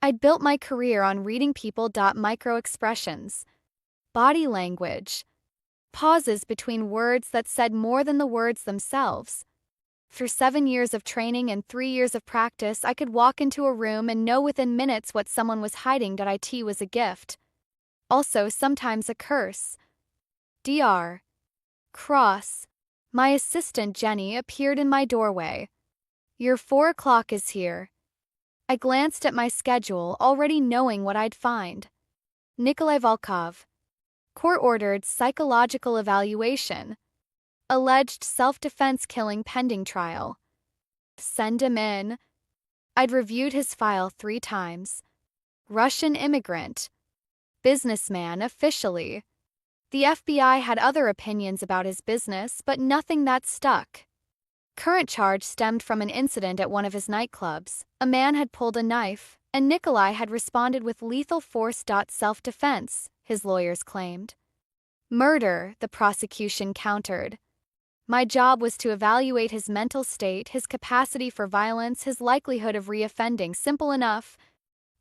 I'd built my career on reading people. Micro-expressions, body language, pauses between words that said more than the words themselves. Through 7 years of training and 3 years of practice, I could walk into a room and know within minutes what someone was hiding. It was a gift. Also, sometimes a curse. Dr. Cross. My assistant Jenny appeared in my doorway. Your 4 o'clock is here. I glanced at my schedule, already knowing what I'd find. Nikolai Volkov. Court-ordered psychological evaluation. Alleged self-defense killing pending trial. Send him in. I'd reviewed his file 3 times. Russian immigrant. Businessman officially. The FBI had other opinions about his business, but nothing that stuck. Current charge stemmed from an incident at one of his nightclubs. A man had pulled a knife, and Nikolai had responded with lethal force. Self-defense, his lawyers claimed. Murder, the prosecution countered. My job was to evaluate his mental state, his capacity for violence, his likelihood of reoffending. Simple enough.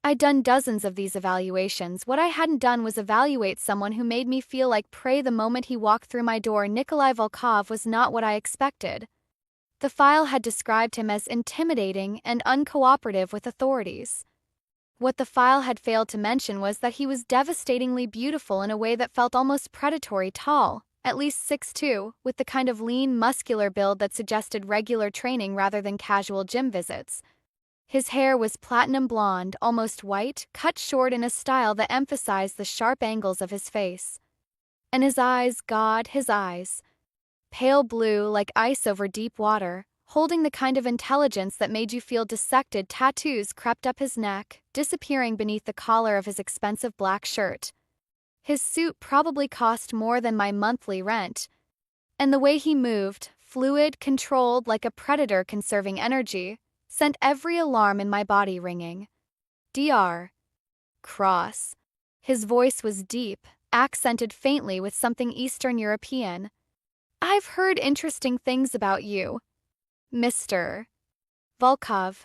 I'd done dozens of these evaluations. What I hadn't done was evaluate someone who made me feel like prey the moment he walked through my door. Nikolai Volkov was not what I expected. The file had described him as intimidating and uncooperative with authorities. What the file had failed to mention was that he was devastatingly beautiful in a way that felt almost predatory, tall, at least 6'2", with the kind of lean, muscular build that suggested regular training rather than casual gym visits. His hair was platinum blonde, almost white, cut short in a style that emphasized the sharp angles of his face. And his eyes, God, his eyes. Pale blue like ice over deep water, holding the kind of intelligence that made you feel dissected. Tattoos crept up his neck, disappearing beneath the collar of his expensive black shirt. His suit probably cost more than my monthly rent. And the way he moved, fluid, controlled like a predator conserving energy, sent every alarm in my body ringing. Dr. Cross. His voice was deep, accented faintly with something Eastern European. I've heard interesting things about you. Mr. Volkov.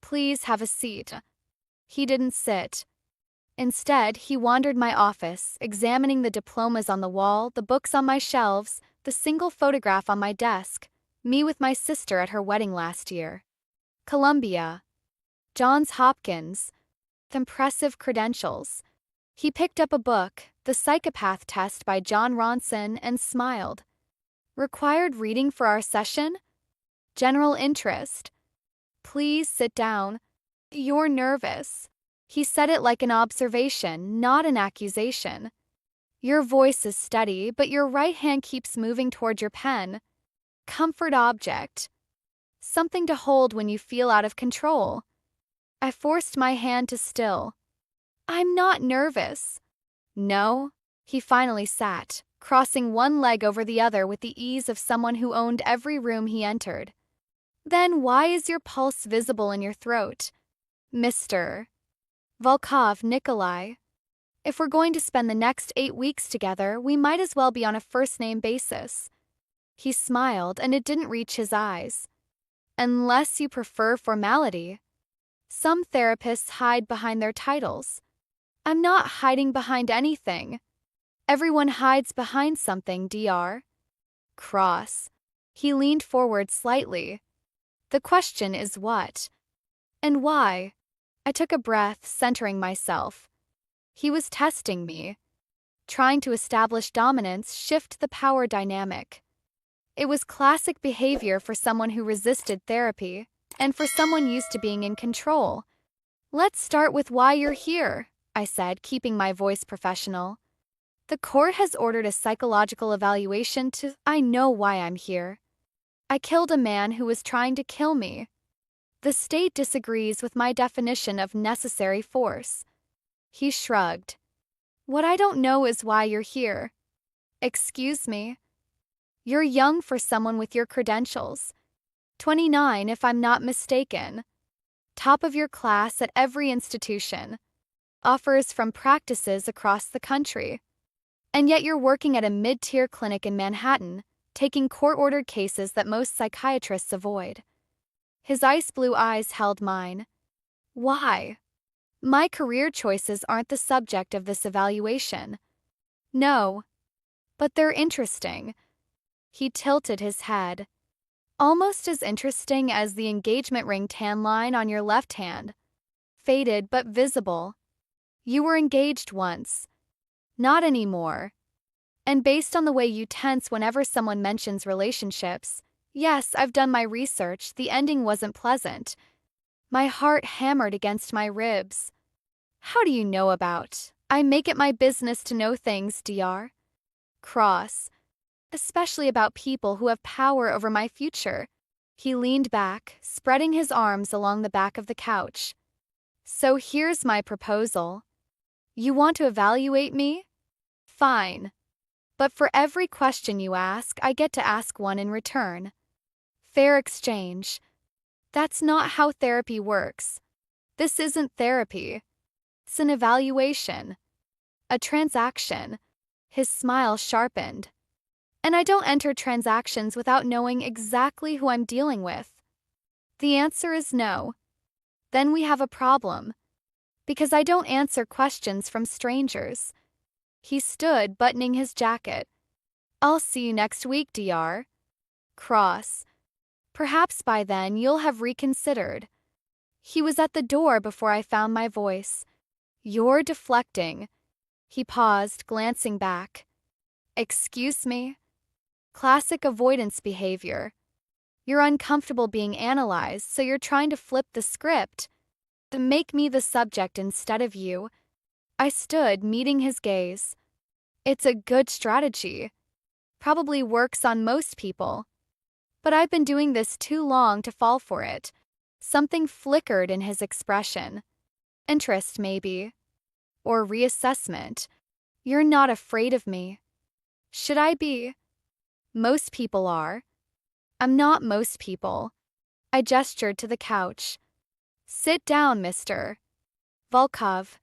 Please have a seat. He didn't sit. Instead, he wandered my office, examining the diplomas on the wall, the books on my shelves, the single photograph on my desk, me with my sister at her wedding last year. Columbia. Johns Hopkins. Impressive credentials. He picked up a book, The Psychopath Test by John Ronson, and smiled. Required reading for our session? General interest. Please sit down. You're nervous. He said it like an observation, not an accusation. Your voice is steady, but your right hand keeps moving toward your pen. Comfort object. Something to hold when you feel out of control. I forced my hand to still. I'm not nervous. No? He finally sat, crossing one leg over the other with the ease of someone who owned every room he entered. Then why is your pulse visible in your throat? Mr. Volkov. Nikolai. If we're going to spend the next 8 weeks together, we might as well be on a first-name basis. He smiled, and it didn't reach his eyes. Unless you prefer formality. Some therapists hide behind their titles. I'm not hiding behind anything. Everyone hides behind something. Dr. Cross. He leaned forward slightly. The question is what? And why? I took a breath, centering myself. He was testing me. Trying to establish dominance, shift the power dynamic. It was classic behavior for someone who resisted therapy, and for someone used to being in control. Let's start with why you're here, I said, keeping my voice professional. The court has ordered a psychological evaluation to... I know why I'm here. I killed a man who was trying to kill me. The state disagrees with my definition of necessary force. He shrugged. What I don't know is why you're here. Excuse me. You're young for someone with your credentials. 29 if I'm not mistaken. Top of your class at every institution. Offers from practices across the country. And yet you're working at a mid-tier clinic in Manhattan, taking court-ordered cases that most psychiatrists avoid. His ice blue eyes held mine. Why? My career choices aren't the subject of this evaluation. No. But they're interesting. He tilted his head. Almost as interesting as the engagement ring tan line on your left hand. Faded but visible. You were engaged once. Not anymore. And based on the way you tense whenever someone mentions relationships, yes, I've done my research, the ending wasn't pleasant. My heart hammered against my ribs. How do you know about? I make it my business to know things, Dr. Cross. Especially about people who have power over my future. He leaned back, spreading his arms along the back of the couch. So here's my proposal. You want to evaluate me? Fine. But for every question you ask, I get to ask one in return. Fair exchange. That's not how therapy works. This isn't therapy. It's an evaluation. A transaction. His smile sharpened. And I don't enter transactions without knowing exactly who I'm dealing with. The answer is no. Then we have a problem. Because I don't answer questions from strangers. He stood, buttoning his jacket. I'll see you next week, Dr. Cross. Perhaps by then you'll have reconsidered. He was at the door before I found my voice. You're deflecting. He paused, glancing back. Excuse me? Classic avoidance behavior. You're uncomfortable being analyzed, so you're trying to flip the script. To make me the subject instead of you. I stood, meeting his gaze. It's a good strategy. Probably works on most people. But I've been doing this too long to fall for it. Something flickered in his expression. Interest, maybe. Or reassessment. You're not afraid of me. Should I be? Most people are. I'm not most people. I gestured to the couch. Sit down, Mr. Volkov.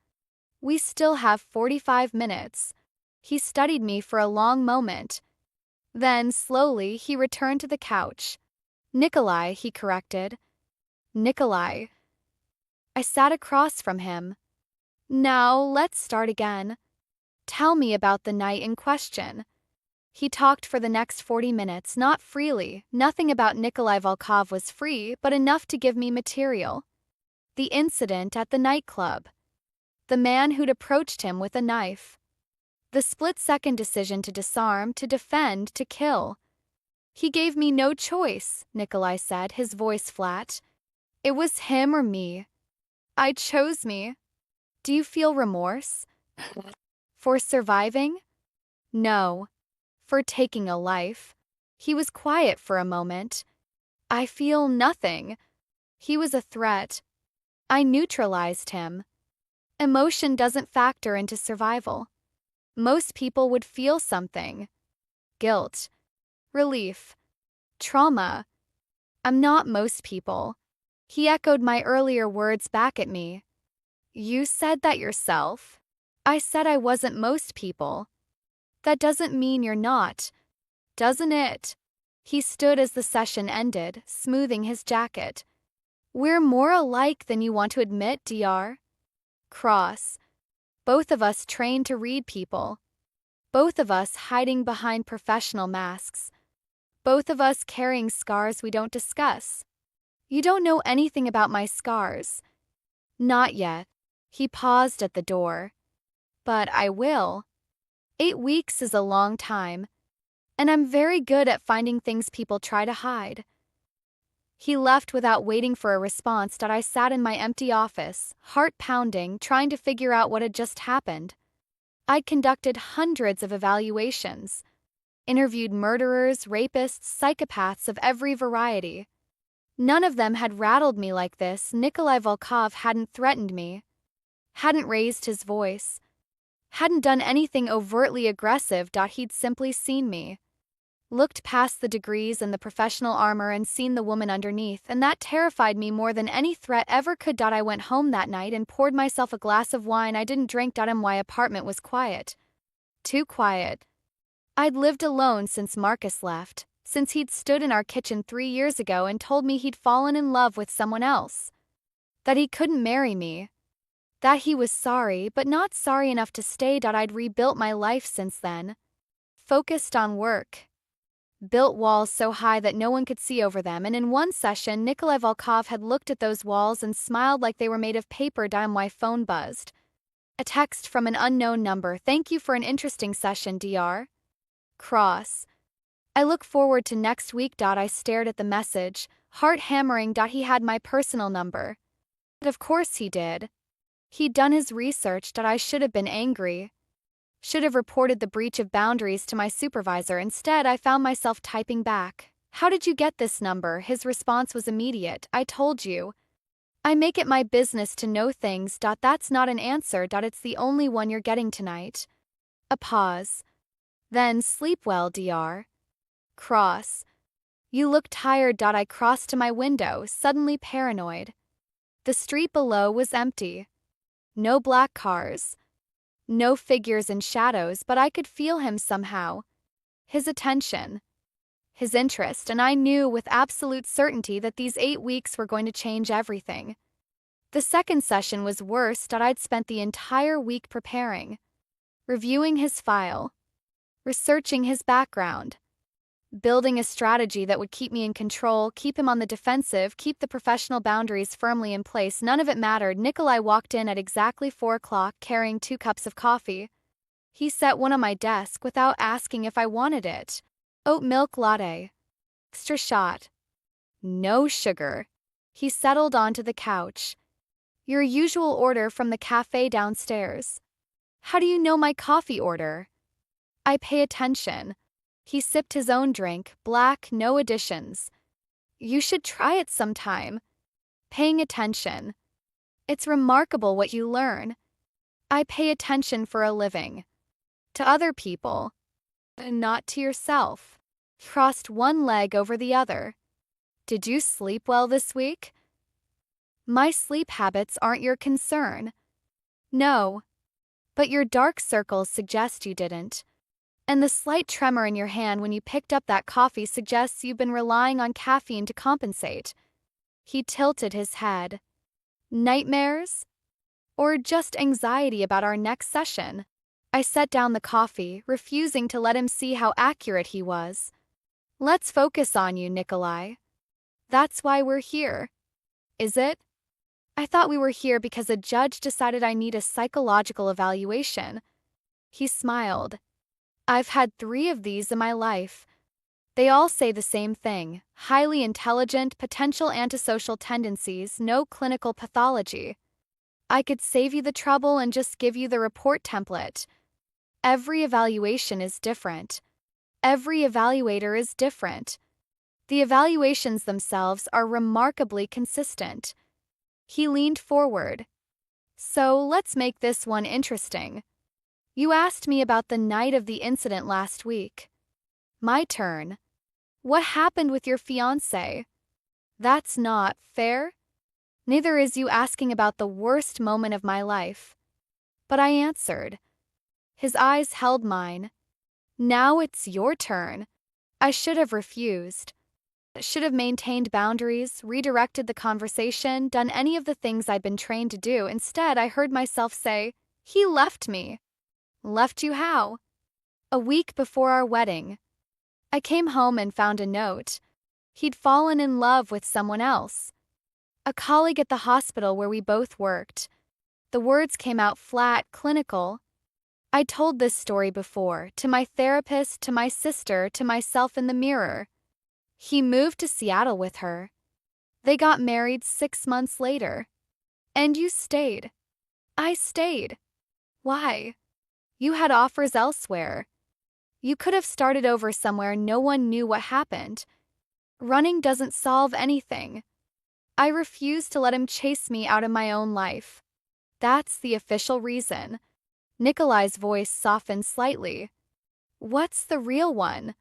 We still have 45 minutes. He studied me for a long moment. Then, slowly, he returned to the couch. Nikolai, he corrected. Nikolai. I sat across from him. Now, let's start again. Tell me about the night in question. He talked for the next 40 minutes, not freely. Nothing about Nikolai Volkov was free, but enough to give me material. The incident at the nightclub. The man who'd approached him with a knife. The split-second decision to disarm, to defend, to kill. He gave me no choice, Nikolai said, his voice flat. It was him or me. I chose me. Do you feel remorse? For surviving? No. For taking a life. He was quiet for a moment. I feel nothing. He was a threat. I neutralized him. Emotion doesn't factor into survival. Most people would feel something. Guilt. Relief. Trauma. I'm not most people. He echoed my earlier words back at me. You said that yourself. I said I wasn't most people. That doesn't mean you're not, doesn't it? He stood as the session ended, smoothing his jacket. We're more alike than you want to admit, Dr. Cross. Both of us trained to read people. Both of us hiding behind professional masks. Both of us carrying scars we don't discuss. You don't know anything about my scars. Not yet. He paused at the door. But I will. 8 weeks is a long time, and I'm very good at finding things people try to hide. He left without waiting for a response. I sat in my empty office, heart pounding, trying to figure out what had just happened. I'd conducted hundreds of evaluations, interviewed murderers, rapists, psychopaths of every variety. None of them had rattled me like this. Nikolai Volkov hadn't threatened me, hadn't raised his voice, hadn't done anything overtly aggressive. He'd simply seen me, looked past the degrees and the professional armor and seen the woman underneath, and that terrified me more than any threat ever could. I went home that night and poured myself a glass of wine. I didn't drink. My apartment was quiet. Too quiet. I'd lived alone since Marcus left, since he'd stood in our kitchen 3 years ago and told me he'd fallen in love with someone else, that he couldn't marry me, That he was sorry, but not sorry enough to stay. I'd rebuilt my life since then. Focused on work. Built walls so high that no one could see over them, and in one session, Nikolai Volkov had looked at those walls and smiled like they were made of paper. My phone buzzed. A text from an unknown number. Thank you for an interesting session, Dr. Cross. I look forward to next week. I stared at the message, heart hammering. He had my personal number. Of course he did. He'd done his research. I should have been angry. Should have reported the breach of boundaries to my supervisor. Instead, I found myself typing back. How did you get this number? His response was immediate. I told you. I make it my business to know things. That's not an answer. It's the only one you're getting tonight. A pause. Then, sleep well, Dr. Cross. You look tired. I crossed to my window, suddenly paranoid. The street below was empty. No black cars. No figures in shadows, but I could feel him somehow. His attention. His interest, and I knew with absolute certainty that these 8 weeks were going to change everything. The second session was worse. I'd spent the entire week preparing. Reviewing his file. Researching his background. Building a strategy that would keep me in control, keep him on the defensive, keep the professional boundaries firmly in place. None of it mattered. Nikolai walked in at exactly 4 o'clock, carrying 2 cups of coffee. He set one on my desk without asking if I wanted it. Oat milk latte. Extra shot. No sugar. He settled onto the couch. Your usual order from the cafe downstairs. How do you know my coffee order? I pay attention. He sipped his own drink, black, no additions. You should try it sometime. Paying attention. It's remarkable what you learn. I pay attention for a living. To other people. Not to yourself. Crossed one leg over the other. Did you sleep well this week? My sleep habits aren't your concern. No. But your dark circles suggest you didn't. And the slight tremor in your hand when you picked up that coffee suggests you've been relying on caffeine to compensate. He tilted his head. Nightmares? Or just anxiety about our next session? I set down the coffee, refusing to let him see how accurate he was. Let's focus on you, Nikolai. That's why we're here. Is it? I thought we were here because a judge decided I need a psychological evaluation. He smiled. I've had 3 of these in my life. They all say the same thing: highly intelligent, potential antisocial tendencies, no clinical pathology. I could save you the trouble and just give you the report template. Every evaluation is different. Every evaluator is different. The evaluations themselves are remarkably consistent. He leaned forward. So let's make this one interesting. You asked me about the night of the incident last week. My turn. What happened with your fiancé? That's not fair. Neither is you asking about the worst moment of my life. But I answered. His eyes held mine. Now it's your turn. I should have refused. Should have maintained boundaries, redirected the conversation, done any of the things I'd been trained to do. Instead, I heard myself say, he left me. Left you how? A week before our wedding. I came home and found a note. He'd fallen in love with someone else. A colleague at the hospital where we both worked. The words came out flat, clinical. I'd told this story before, to my therapist, to my sister, to myself in the mirror. He moved to Seattle with her. They got married 6 months later. And you stayed. I stayed. Why? You had offers elsewhere. You could have started over somewhere no one knew what happened. Running doesn't solve anything. I refused to let him chase me out of my own life. That's the official reason. Nikolai's voice softened slightly. What's the real one?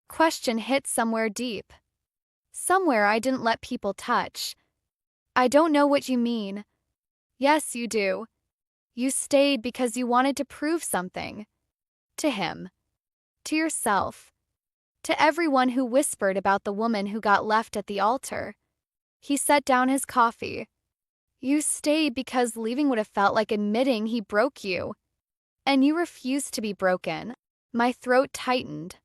Question hit somewhere deep. Somewhere I didn't let people touch. I don't know what you mean. Yes, you do. You stayed because you wanted to prove something. To him. To yourself. To everyone who whispered about the woman who got left at the altar. He set down his coffee. You stayed because leaving would have felt like admitting he broke you. And you refused to be broken. My throat tightened.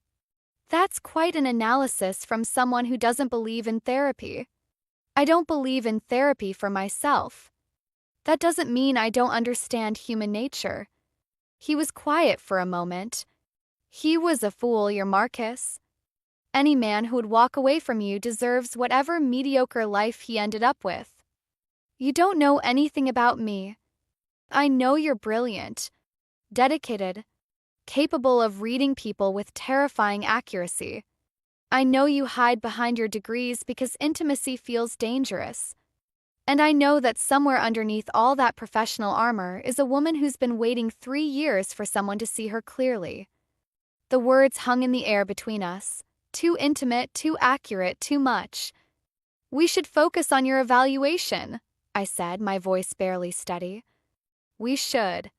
That's quite an analysis from someone who doesn't believe in therapy. I don't believe in therapy for myself. That doesn't mean I don't understand human nature. He was quiet for a moment. He was a fool, your Marcus. Any man who would walk away from you deserves whatever mediocre life he ended up with. You don't know anything about me. I know you're brilliant, dedicated, capable of reading people with terrifying accuracy. I know you hide behind your degrees because intimacy feels dangerous. And I know that somewhere underneath all that professional armor is a woman who's been waiting 3 years for someone to see her clearly. The words hung in the air between us. Too intimate, too accurate, too much. We should focus on your evaluation, I said, my voice barely steady. We should.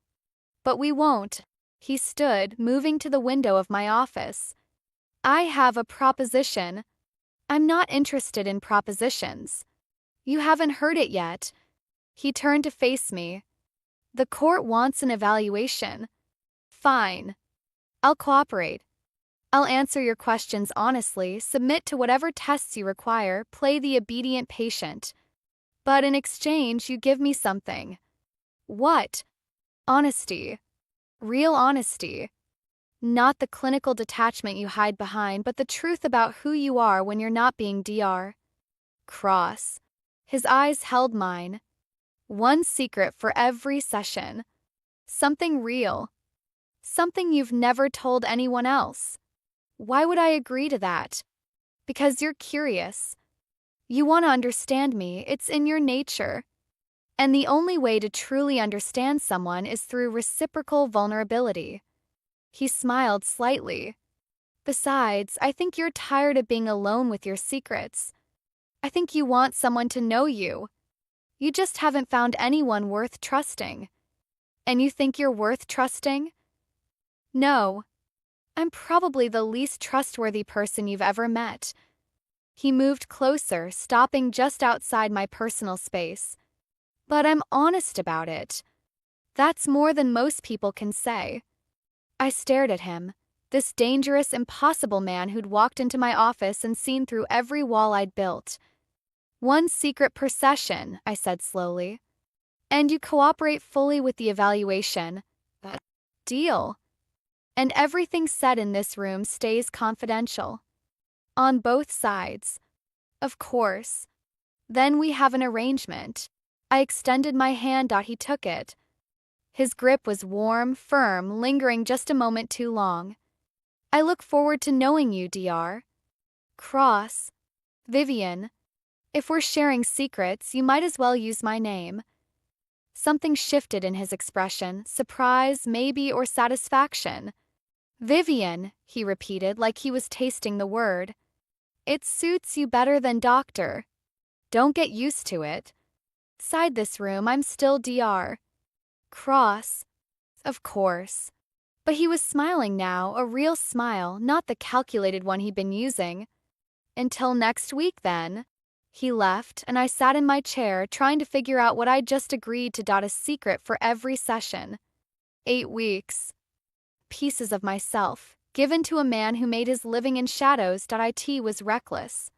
But we won't. He stood, moving to the window of my office. I have a proposition. I'm not interested in propositions. You haven't heard it yet. He turned to face me. The court wants an evaluation. Fine. I'll cooperate. I'll answer your questions honestly, submit to whatever tests you require, play the obedient patient. But in exchange, you give me something. What? Honesty. Real honesty. Not the clinical detachment you hide behind, but the truth about who you are when you're not being Dr. Cross. His eyes held mine. One secret for every session. Something real. Something you've never told anyone else. Why would I agree to that? Because you're curious. You want to understand me, it's in your nature. And the only way to truly understand someone is through reciprocal vulnerability. He smiled slightly. Besides, I think you're tired of being alone with your secrets. I think you want someone to know you. You just haven't found anyone worth trusting. And you think you're worth trusting? No. I'm probably the least trustworthy person you've ever met. He moved closer, stopping just outside my personal space. But I'm honest about it. That's more than most people can say. I stared at him, this dangerous, impossible man who'd walked into my office and seen through every wall I'd built. One secret per session, I said slowly. And you cooperate fully with the evaluation. Deal. And everything said in this room stays confidential. On both sides. Of course. Then we have an arrangement. I extended my hand. He took it. His grip was warm, firm, lingering just a moment too long. I look forward to knowing you, Dr. Cross. Vivian. If we're sharing secrets, you might as well use my name. Something shifted in his expression, surprise, maybe, or satisfaction. Vivian, he repeated like he was tasting the word. It suits you better than doctor. Don't get used to it. Inside this room, I'm still Dr. Cross. Of course. But he was smiling now, a real smile, not the calculated one he'd been using. Until next week, then. He left, and I sat in my chair trying to figure out what I'd just agreed to. A secret for every session. 8 weeks. Pieces of myself, given to a man who made his living in shadows. It was reckless.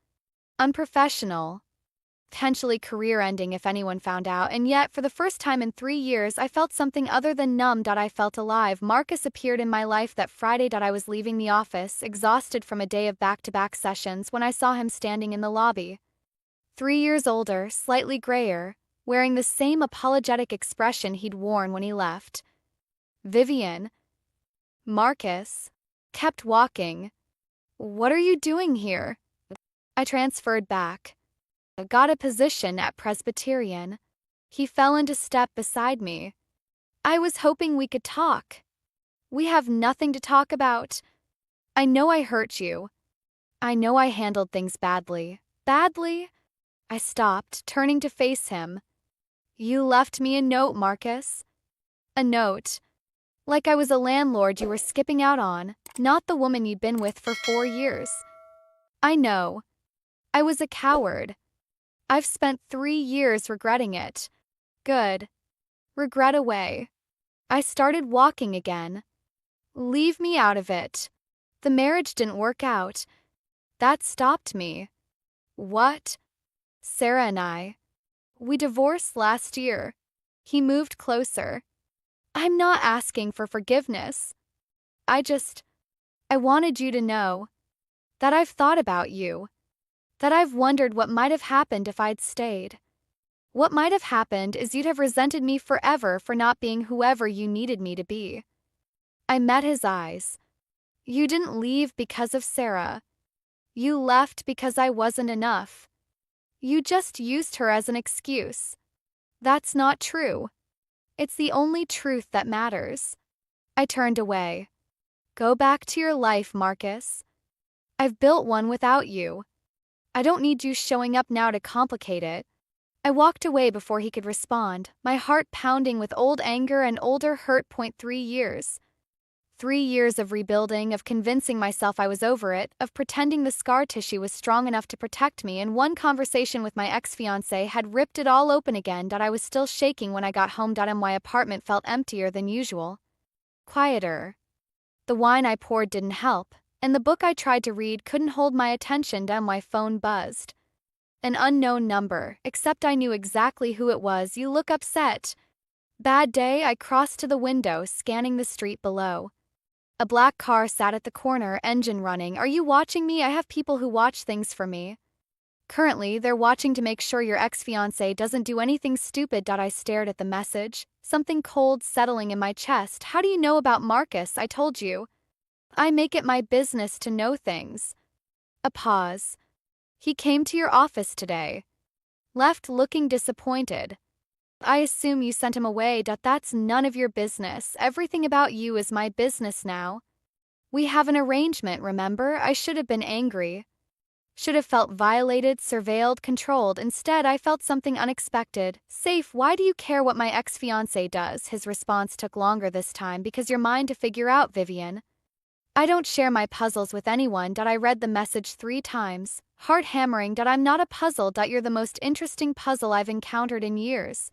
Unprofessional. Potentially career-ending if anyone found out, and yet, for the first time in 3 years, I felt something other than numb. I felt alive. Marcus appeared in my life that Friday. I was leaving the office, exhausted from a day of back-to-back sessions, when I saw him standing in the lobby. 3 years older, slightly grayer, wearing the same apologetic expression he'd worn when he left. Vivian. Marcus. Kept walking. What are you doing here? I transferred back. Got a position at Presbyterian. He fell into step beside me. I was hoping we could talk. We have nothing to talk about. I know I hurt you. I know I handled things badly. Badly? I stopped, turning to face him. You left me a note, Marcus. A note. Like I was a landlord you were skipping out on, not the woman you'd been with for 4 years. I know. I was a coward. I've spent 3 years regretting it. Good. Regret away. I started walking again. Leave me out of it. The marriage didn't work out. That stopped me. What? Sarah and I. We divorced last year. He moved closer. I'm not asking for forgiveness. I wanted you to know that I've thought about you, that I've wondered what might have happened if I'd stayed. What might have happened is you'd have resented me forever for not being whoever you needed me to be. I met his eyes. You didn't leave because of Sarah. You left because I wasn't enough. You just used her as an excuse. That's not true. It's the only truth that matters. I turned away. Go back to your life, Marcus. I've built one without you. I don't need you showing up now to complicate it. I walked away before he could respond, my heart pounding with old anger and older hurt. 3 years. 3 years of rebuilding, of convincing myself I was over it, of pretending the scar tissue was strong enough to protect me, and one conversation with my ex-fiancé had ripped it all open again. I was still shaking when I got home. My apartment felt emptier than usual. Quieter. The wine I poured didn't help, and the book I tried to read couldn't hold my attention. My phone buzzed. An unknown number, except I knew exactly who it was. You look upset. Bad day. I crossed to the window, scanning the street below. A black car sat at the corner, engine running. Are you watching me? I have people who watch things for me. Currently, they're watching to make sure your ex-fiancé doesn't do anything stupid. I stared at the message, something cold settling in my chest. How do you know about Marcus? I told you. I make it my business to know things. A pause. He came to your office today. Left looking disappointed. I assume you sent him away. That's none of your business. Everything about you is my business now. We have an arrangement, remember? I should have been angry. Should have felt violated, surveilled, controlled. Instead, I felt something unexpected. Safe. Why do you care what my ex-fiancé does? His response took longer this time. Because you're mine to figure out, Vivian. I don't share my puzzles with anyone. I read the message 3 times, heart hammering. I'm not a puzzle. You're the most interesting puzzle I've encountered in years.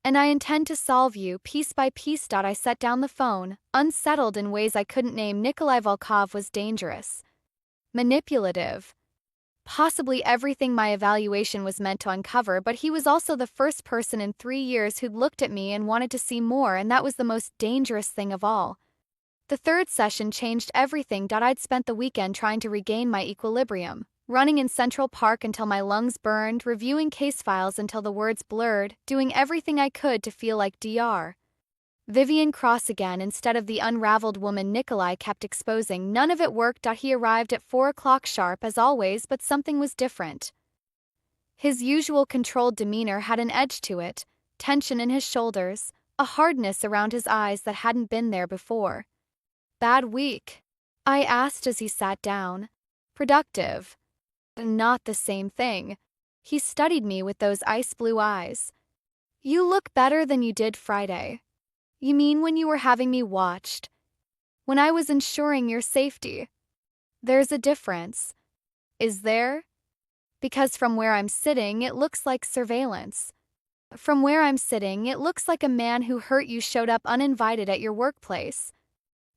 And I intend to solve you piece by piece. I set down the phone, unsettled in ways I couldn't name. Nikolai Volkov was dangerous. Manipulative. Possibly everything my evaluation was meant to uncover, but he was also the first person in 3 years who'd looked at me and wanted to see more, and that was the most dangerous thing of all. The 3rd session changed everything. I'd spent the weekend trying to regain my equilibrium, running in Central Park until my lungs burned, reviewing case files until the words blurred, doing everything I could to feel like Dr. Vivian Cross again instead of the unraveled woman Nikolai kept exposing. None of it worked. He arrived at 4 o'clock sharp as always, but something was different. His usual controlled demeanor had an edge to it, tension in his shoulders, a hardness around his eyes that hadn't been there before. Bad week? I asked as he sat down. Productive. Not the same thing. He studied me with those ice blue eyes. You look better than you did Friday. You mean when you were having me watched? When I was ensuring your safety? There's a difference. Is there? Because from where I'm sitting, it looks like surveillance. From where I'm sitting, it looks like a man who hurt you showed up uninvited at your workplace.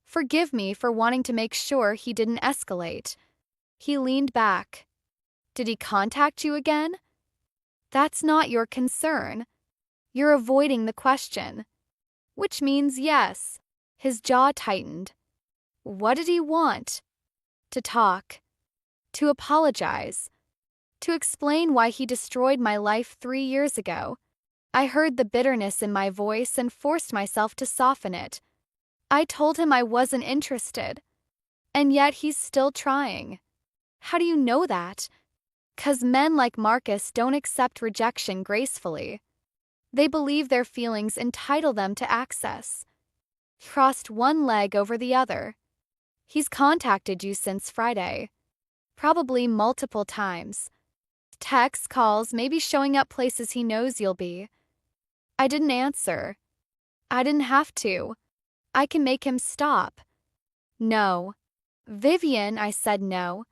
Forgive me for wanting to make sure he didn't escalate. He leaned back. Did he contact you again? That's not your concern. You're avoiding the question. Which means yes. His jaw tightened. What did he want? To talk. To apologize. To explain why he destroyed my life 3 years ago. I heard the bitterness in my voice and forced myself to soften it. I told him I wasn't interested. And yet he's still trying. How do you know that? 'Cause men like Marcus don't accept rejection gracefully. They believe their feelings entitle them to access. Crossed one leg over the other. He's contacted you since Friday. Probably multiple times. Texts, calls, maybe showing up places he knows you'll be. I didn't answer. I didn't have to. I can make him stop. No. Vivian, I said no.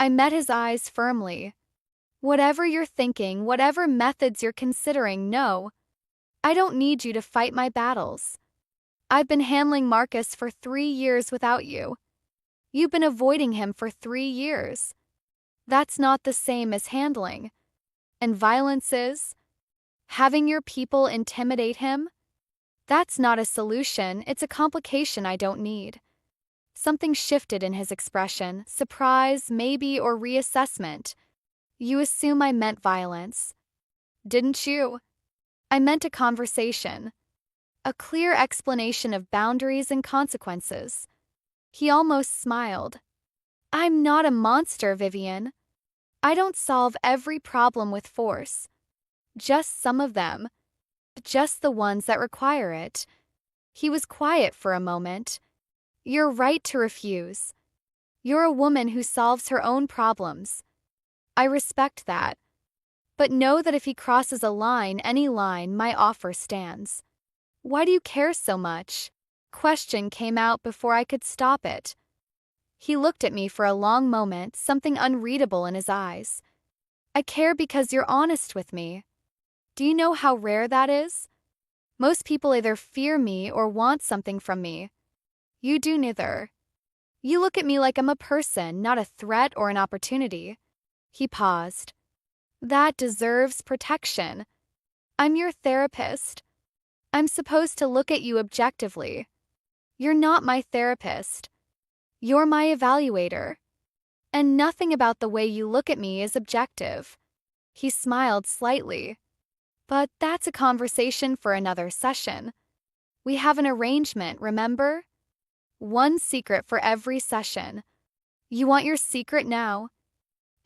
I met his eyes firmly. Whatever you're thinking, whatever methods you're considering, no. I don't need you to fight my battles. I've been handling Marcus for 3 years without you. You've been avoiding him for 3 years. That's not the same as handling. And violence is? Having your people intimidate him? That's not a solution, it's a complication I don't need. Something shifted in his expression, surprise, maybe, or reassessment. You assume I meant violence. Didn't you? I meant a conversation. A clear explanation of boundaries and consequences. He almost smiled. I'm not a monster, Vivian. I don't solve every problem with force. Just some of them. Just the ones that require it. He was quiet for a moment. You're right to refuse. You're a woman who solves her own problems. I respect that. But know that if he crosses a line, any line, my offer stands. Why do you care so much? Question came out before I could stop it. He looked at me for a long moment, something unreadable in his eyes. I care because you're honest with me. Do you know how rare that is? Most people either fear me or want something from me. You do neither. You look at me like I'm a person, not a threat or an opportunity. He paused. That deserves protection. I'm your therapist. I'm supposed to look at you objectively. You're not my therapist. You're my evaluator. And nothing about the way you look at me is objective. He smiled slightly. But that's a conversation for another session. We have an arrangement, remember? One secret for every session. You want your secret now?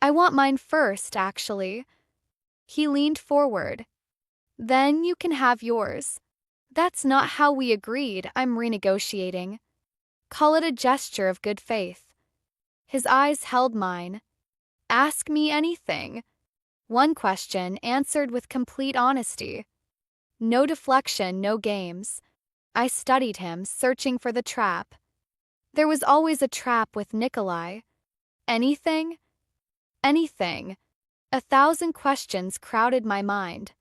I want mine first, actually. He leaned forward. Then you can have yours. That's not how we agreed. I'm renegotiating. Call it a gesture of good faith. His eyes held mine. Ask me anything. One question answered with complete honesty. No deflection, no games. I studied him, searching for the trap. There was always a trap with Nikolai. Anything? Anything. 1,000 questions crowded my mind.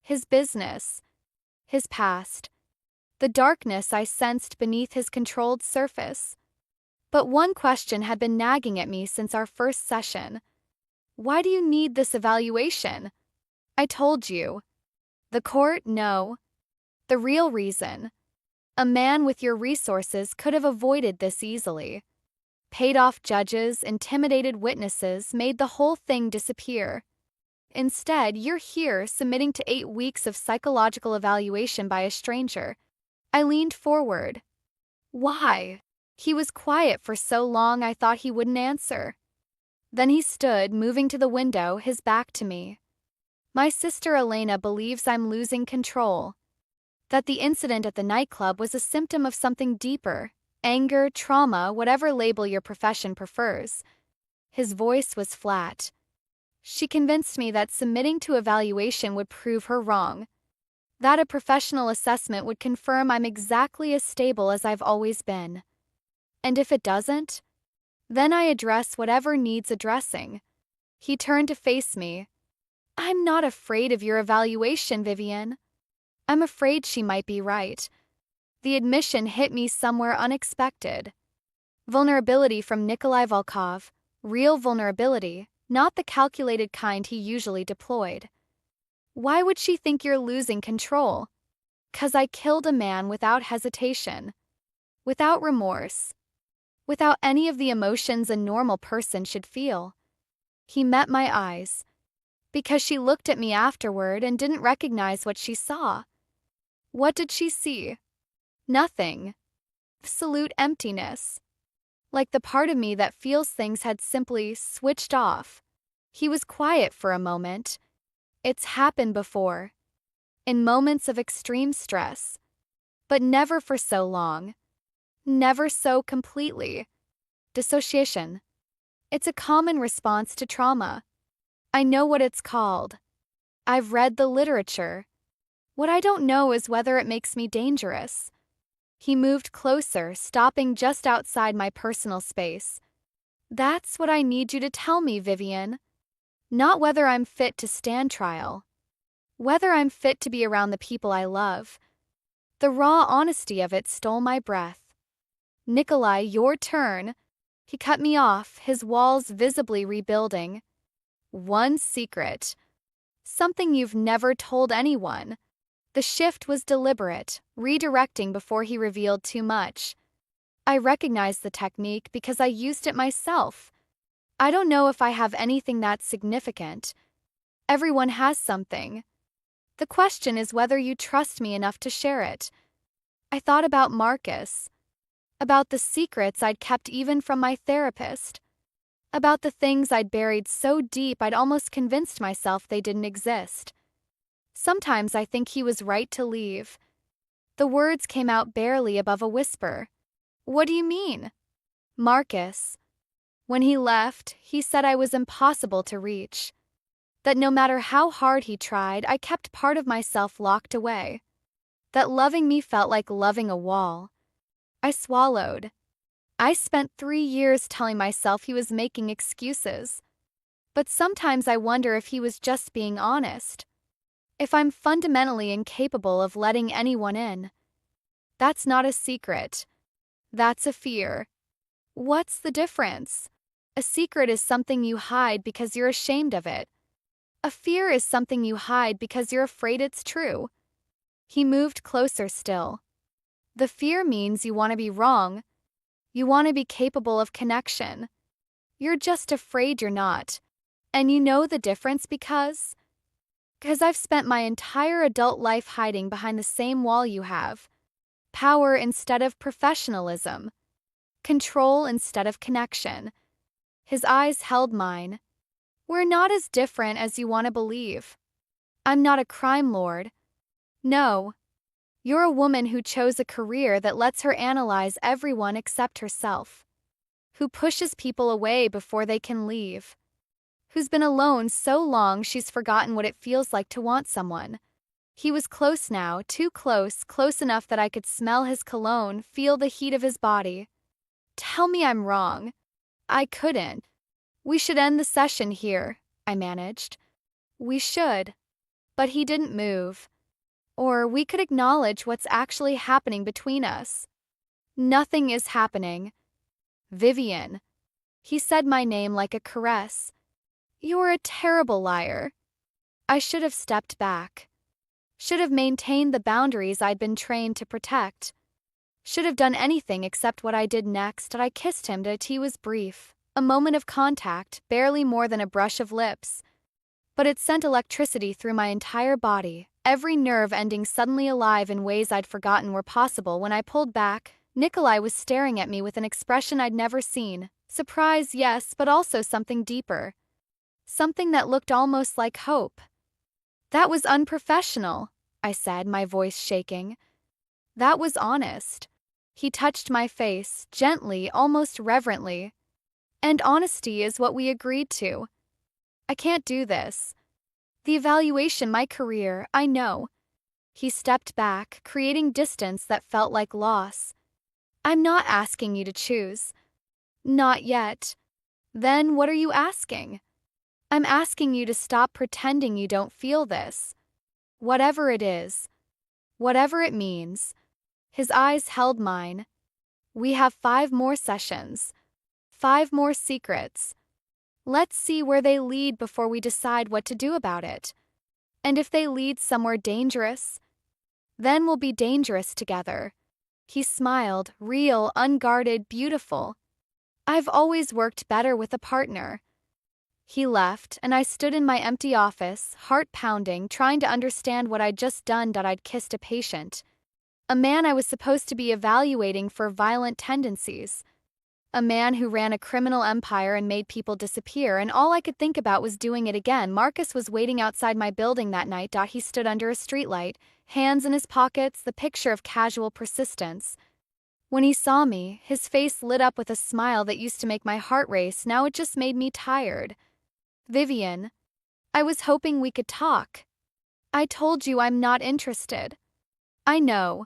His business. His past. The darkness I sensed beneath his controlled surface. But one question had been nagging at me since our first session. Why do you need this evaluation? I told you. The court? No. The real reason. A man with your resources could have avoided this easily. Paid off judges, intimidated witnesses, made the whole thing disappear. Instead, you're here submitting to 8 weeks of psychological evaluation by a stranger. I leaned forward. Why? He was quiet for so long I thought he wouldn't answer. Then he stood, moving to the window, his back to me. My sister Elena believes I'm losing control. That the incident at the nightclub was a symptom of something deeper. Anger, trauma, whatever label your profession prefers. His voice was flat. She convinced me that submitting to evaluation would prove her wrong. That a professional assessment would confirm I'm exactly as stable as I've always been. And if it doesn't, then I address whatever needs addressing. He turned to face me. I'm not afraid of your evaluation, Vivian. I'm afraid she might be right. The admission hit me somewhere unexpected. Vulnerability from Nikolai Volkov, real vulnerability, not the calculated kind he usually deployed. Why would she think you're losing control? 'Cause I killed a man without hesitation, without remorse, without any of the emotions a normal person should feel. He met my eyes. Because she looked at me afterward and didn't recognize what she saw. What did she see? Nothing. Absolute emptiness. Like the part of me that feels things had simply switched off. He was quiet for a moment. It's happened before. In moments of extreme stress. But never for so long. Never so completely. Dissociation. It's a common response to trauma. I know what it's called. I've read the literature. What I don't know is whether it makes me dangerous. He moved closer, stopping just outside my personal space. That's what I need you to tell me, Vivian. Not whether I'm fit to stand trial. whether I'm fit to be around the people I love. The raw honesty of it stole my breath. Nikolai, your turn. He cut me off, his walls visibly rebuilding. One secret. Something you've never told anyone. The shift was deliberate, redirecting before he revealed too much. I recognized the technique because I used it myself. I don't know if I have anything that's significant. Everyone has something. The question is whether you trust me enough to share it. I thought about Marcus, about the secrets I'd kept even from my therapist, about the things I'd buried so deep I'd almost convinced myself they didn't exist. Sometimes I think he was right to leave. The words came out barely above a whisper. What do you mean? Marcus. When he left, he said I was impossible to reach. That no matter how hard he tried, I kept part of myself locked away. That loving me felt like loving a wall. I swallowed. I spent 3 years telling myself he was making excuses. But sometimes I wonder if he was just being honest. If I'm fundamentally incapable of letting anyone in. That's not a secret. That's a fear. What's the difference? A secret is something you hide because you're ashamed of it. A fear is something you hide because you're afraid it's true. He moved closer still. The fear means you want to be wrong. You want to be capable of connection. You're just afraid you're not. And you know the difference because I've spent my entire adult life hiding behind the same wall you have. Power instead of professionalism. Control instead of connection. His eyes held mine. We're not as different as you want to believe. I'm not a crime lord. No. You're a woman who chose a career that lets her analyze everyone except herself. Who pushes people away before they can leave. Who's been alone so long she's forgotten what it feels like to want someone. He was close now, too close, close enough that I could smell his cologne, feel the heat of his body. Tell me I'm wrong. I couldn't. We should end the session here, I managed. We should. But he didn't move. Or we could acknowledge what's actually happening between us. Nothing is happening. Vivian. He said my name like a caress. You're a terrible liar. I should have stepped back. Should have maintained the boundaries I'd been trained to protect. Should have done anything except what I did next. I kissed him. The tea was brief. A moment of contact, barely more than a brush of lips. But it sent electricity through my entire body, every nerve ending suddenly alive in ways I'd forgotten were possible. When I pulled back, Nikolai was staring at me with an expression I'd never seen. Surprise, yes, but also something deeper. Something that looked almost like hope. That was unprofessional, I said, my voice shaking. That was honest. He touched my face, gently, almost reverently. And honesty is what we agreed to. I can't do this. The evaluation, my career, I know. He stepped back, creating distance that felt like loss. I'm not asking you to choose. Not yet. Then what are you asking? I'm asking you to stop pretending you don't feel this. Whatever it is. Whatever it means. His eyes held mine. We have 5 more sessions. 5 more secrets. Let's see where they lead before we decide what to do about it. And if they lead somewhere dangerous, then we'll be dangerous together. He smiled, real, unguarded, beautiful. I've always worked better with a partner. He left, and I stood in my empty office, heart pounding, trying to understand what I'd just done. I'd kissed a patient. A man I was supposed to be evaluating for violent tendencies. A man who ran a criminal empire and made people disappear, and all I could think about was doing it again. Marcus was waiting outside my building that night. He stood under a streetlight, hands in his pockets, the picture of casual persistence. When he saw me, his face lit up with a smile that used to make my heart race. Now it just made me tired. Vivian, I was hoping we could talk. I told you I'm not interested. I know.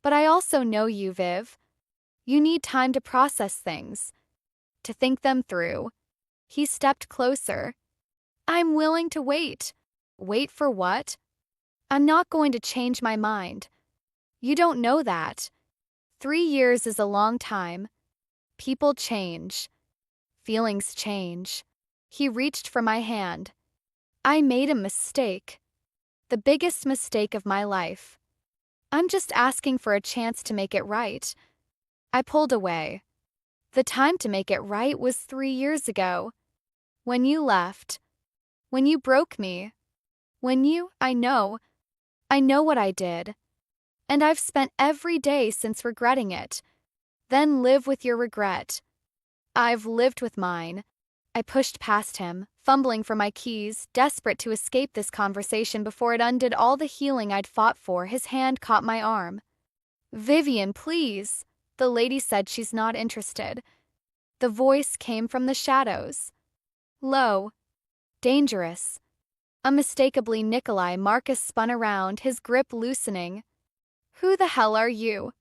But I also know you, Viv. You need time to process things. To think them through. He stepped closer. I'm willing to wait. Wait for what? I'm not going to change my mind. You don't know that. 3 years is a long time. People change. Feelings change. He reached for my hand. I made a mistake. The biggest mistake of my life. I'm just asking for a chance to make it right. I pulled away. The time to make it right was 3 years ago. When you left. When you broke me. I know what I did. And I've spent every day since regretting it. Then live with your regret. I've lived with mine. I pushed past him, fumbling for my keys, desperate to escape this conversation before it undid all the healing I'd fought for. His hand caught my arm. Vivian, please. The lady said she's not interested. The voice came from the shadows. Low. Dangerous. Unmistakably Nikolai. Marcus spun around, his grip loosening. Who the hell are you?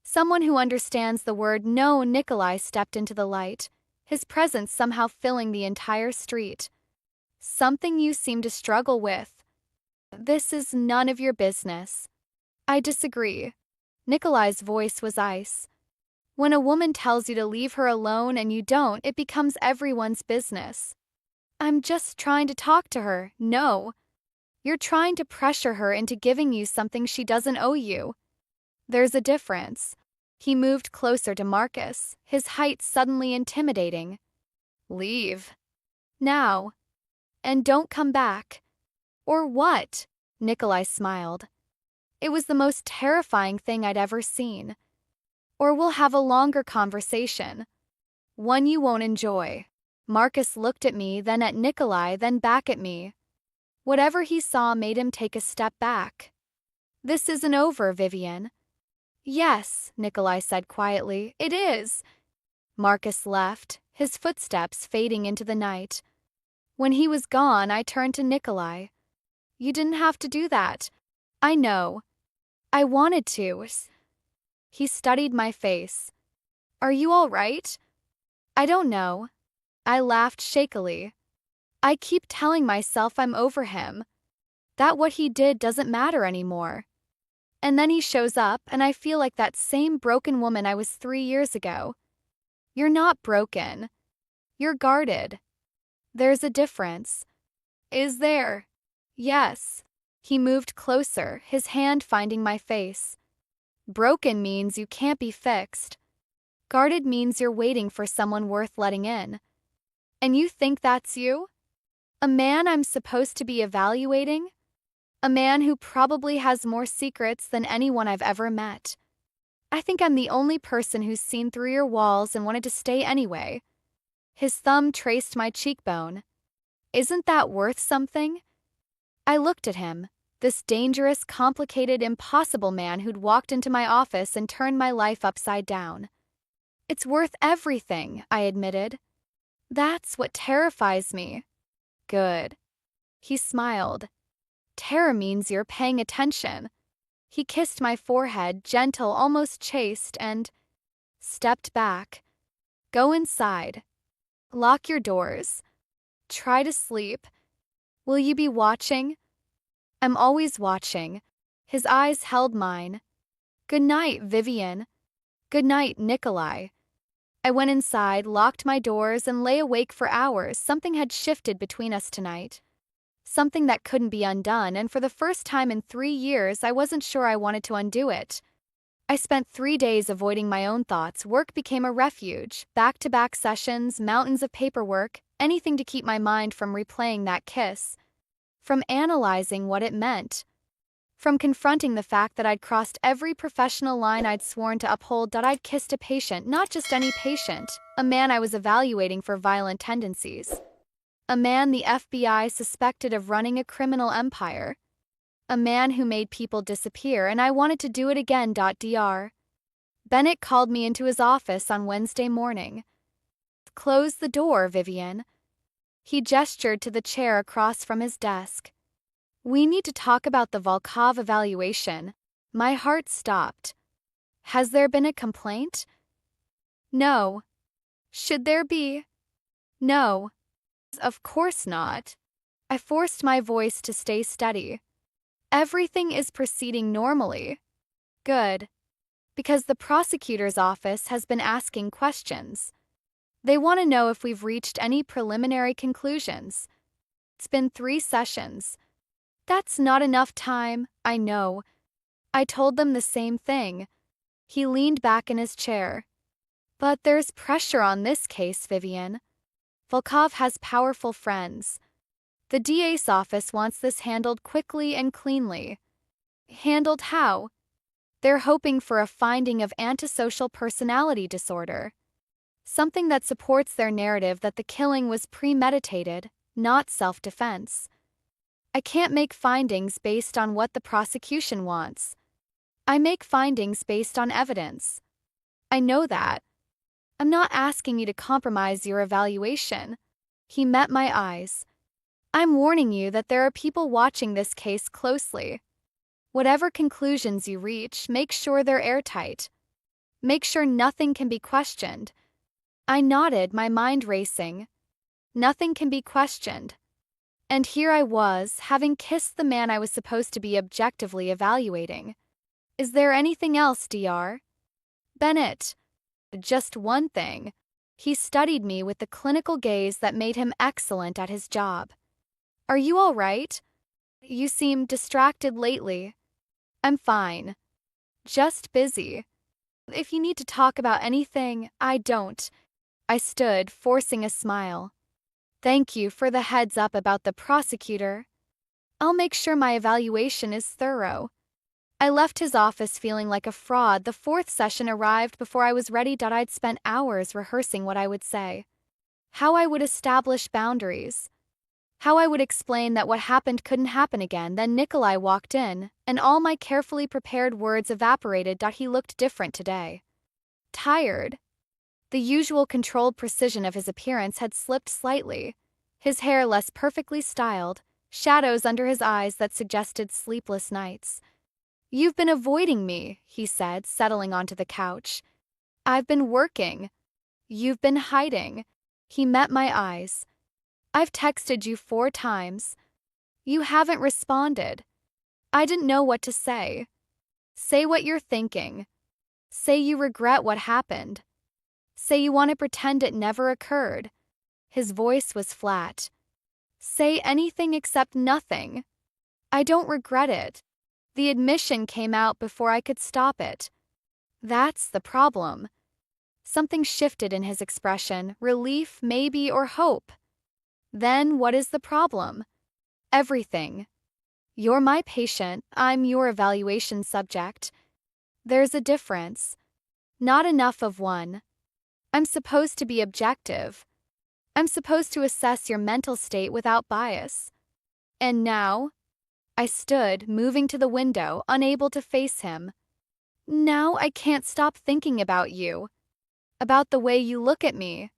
Someone who understands the word no. Nikolai stepped into the light, his presence somehow filling the entire street. Something you seem to struggle with. This is none of your business. I disagree. Nikolai's voice was ice. When a woman tells you to leave her alone and you don't, it becomes everyone's business. I'm just trying to talk to her. No. You're trying to pressure her into giving you something she doesn't owe you. There's a difference. He moved closer to Marcus, his height suddenly intimidating. Leave. Now. And don't come back. Or what? Nikolai smiled. It was the most terrifying thing I'd ever seen. Or we'll have a longer conversation. One you won't enjoy. Marcus looked at me, then at Nikolai, then back at me. Whatever he saw made him take a step back. This isn't over, Vivian. Yes, Nikolai said quietly, it is. Marcus left, his footsteps fading into the night. When he was gone, I turned to Nikolai. You didn't have to do that. I know. I wanted to. He studied my face. Are you all right? I don't know. I laughed shakily. I keep telling myself I'm over him. That what he did doesn't matter anymore. And then he shows up and I feel like that same broken woman I was 3 years ago. You're not broken. You're guarded. There's a difference. Is there? Yes. He moved closer, his hand finding my face. Broken means you can't be fixed. Guarded means you're waiting for someone worth letting in. And you think that's you? A man I'm supposed to be evaluating? A man who probably has more secrets than anyone I've ever met. I think I'm the only person who's seen through your walls and wanted to stay anyway. His thumb traced my cheekbone. Isn't that worth something? I looked at him, this dangerous, complicated, impossible man who'd walked into my office and turned my life upside down. It's worth everything, I admitted. That's what terrifies me. Good. He smiled. Terror means you're paying attention. He kissed my forehead, gentle, almost chaste, and stepped back. Go inside. Lock your doors. Try to sleep. Will you be watching? I'm always watching. His eyes held mine. Good night, Vivian. Good night, Nikolai. I went inside, locked my doors, and lay awake for hours. Something had shifted between us tonight. Something that couldn't be undone, and for the first time in 3 years, I wasn't sure I wanted to undo it. I spent 3 days avoiding my own thoughts. Work became a refuge. Back-to-back sessions, mountains of paperwork, anything to keep my mind from replaying that kiss. From analyzing what it meant. From confronting the fact that I'd crossed every professional line I'd sworn to uphold, that I'd kissed a patient, not just any patient, a man I was evaluating for violent tendencies. A man the FBI suspected of running a criminal empire. A man who made people disappear, and I wanted to do it again. Dr. Bennett called me into his office on Wednesday morning. Close the door, Vivian. He gestured to the chair across from his desk. We need to talk about the Volkov evaluation. My heart stopped. Has there been a complaint? No. Should there be? No. Of course not. I forced my voice to stay steady. Everything is proceeding normally. Good. Because the prosecutor's office has been asking questions. They want to know if we've reached any preliminary conclusions. It's been 3 sessions. That's not enough time, I know. I told them the same thing. He leaned back in his chair. But there's pressure on this case, Vivian. Volkov has powerful friends. The DA's office wants this handled quickly and cleanly. Handled how? They're hoping for a finding of antisocial personality disorder. Something that supports their narrative that the killing was premeditated, not self-defense. I can't make findings based on what the prosecution wants. I make findings based on evidence. I know that. I'm not asking you to compromise your evaluation. He met my eyes. I'm warning you that there are people watching this case closely. Whatever conclusions you reach, make sure they're airtight. Make sure nothing can be questioned. I nodded, my mind racing. Nothing can be questioned. And here I was, having kissed the man I was supposed to be objectively evaluating. Is there anything else, Dr. Bennett? Just one thing. He studied me with the clinical gaze that made him excellent at his job. Are you all right? You seem distracted lately. I'm fine. Just busy. If you need to talk about anything, I don't. I stood, forcing a smile. Thank you for the heads up about the prosecutor. I'll make sure my evaluation is thorough. I left his office feeling like a fraud. The 4th session arrived before I was ready. I'd spent hours rehearsing what I would say. How I would establish boundaries. How I would explain that what happened couldn't happen again. Then Nikolai walked in, and all my carefully prepared words evaporated. He looked different today. Tired. The usual controlled precision of his appearance had slipped slightly. His hair less perfectly styled, shadows under his eyes that suggested sleepless nights. You've been avoiding me, he said, settling onto the couch. I've been working. You've been hiding. He met my eyes. I've texted you 4 times. You haven't responded. I didn't know what to say. Say what you're thinking. Say you regret what happened. Say you want to pretend it never occurred. His voice was flat. Say anything except nothing. I don't regret it. The admission came out before I could stop it. That's the problem. Something shifted in his expression, relief maybe or hope. Then what is the problem? Everything. You're my patient, I'm your evaluation subject. There's a difference. Not enough of one. I'm supposed to be objective. I'm supposed to assess your mental state without bias. And now? I stood, moving to the window, unable to face him. Now I can't stop thinking about you. About the way you look at me.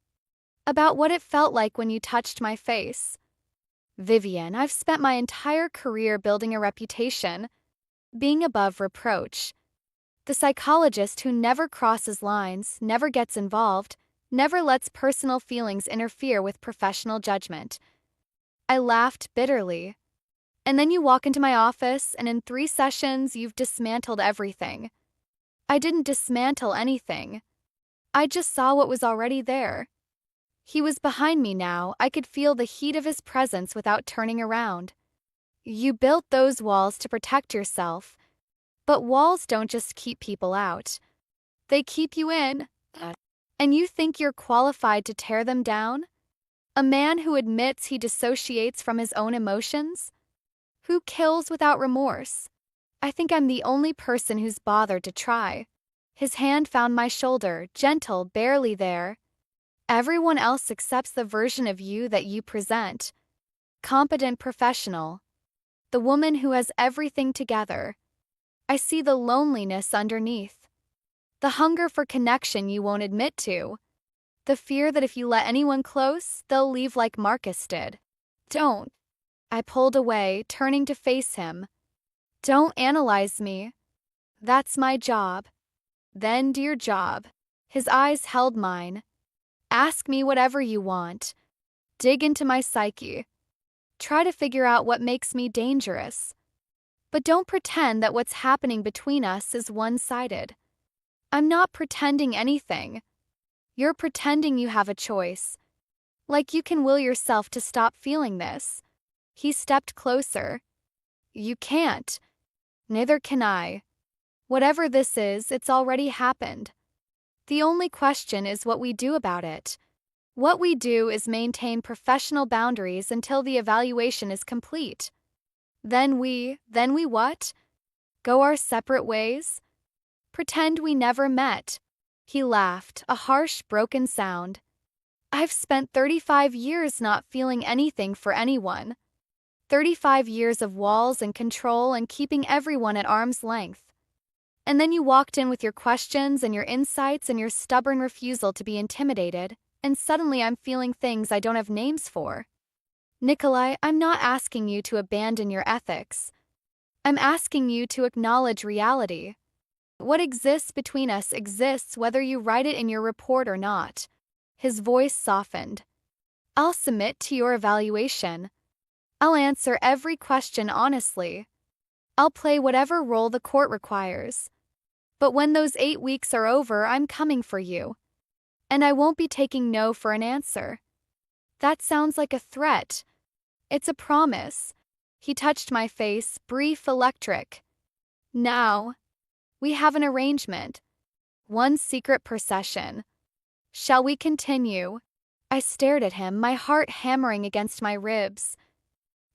About what it felt like when you touched my face. Vivian, I've spent my entire career building a reputation, being above reproach. The psychologist who never crosses lines, never gets involved, never lets personal feelings interfere with professional judgment. I laughed bitterly. And then you walk into my office, and in 3 sessions, you've dismantled everything. I didn't dismantle anything. I just saw what was already there. He was behind me now. I could feel the heat of his presence without turning around. You built those walls to protect yourself. But walls don't just keep people out. They keep you in. And you think you're qualified to tear them down? A man who admits he dissociates from his own emotions? Who kills without remorse? I think I'm the only person who's bothered to try. His hand found my shoulder, gentle, barely there. Everyone else accepts the version of you that you present. Competent professional. The woman who has everything together. I see the loneliness underneath. The hunger for connection you won't admit to. The fear that if you let anyone close, they'll leave like Marcus did. Don't. I pulled away, turning to face him. Don't analyze me. That's my job. Then do your job. His eyes held mine. Ask me whatever you want. Dig into my psyche. Try to figure out what makes me dangerous. But don't pretend that what's happening between us is one-sided. I'm not pretending anything. You're pretending you have a choice. Like you can will yourself to stop feeling this. He stepped closer. You can't. Neither can I. Whatever this is, it's already happened. The only question is what we do about it. What we do is maintain professional boundaries until the evaluation is complete. Then we what? Go our separate ways? Pretend we never met. He laughed, a harsh, broken sound. I've spent 35 years not feeling anything for anyone. 35 years of walls and control and keeping everyone at arm's length. And then you walked in with your questions and your insights and your stubborn refusal to be intimidated, and suddenly I'm feeling things I don't have names for. Nikolai, I'm not asking you to abandon your ethics. I'm asking you to acknowledge reality. What exists between us exists whether you write it in your report or not. His voice softened. I'll submit to your evaluation. I'll answer every question honestly. I'll play whatever role the court requires. But when those 8 weeks are over, I'm coming for you. And I won't be taking no for an answer. That sounds like a threat. It's a promise. He touched my face, brief, electric. Now, we have an arrangement. One secret per session. Shall we continue? I stared at him, my heart hammering against my ribs.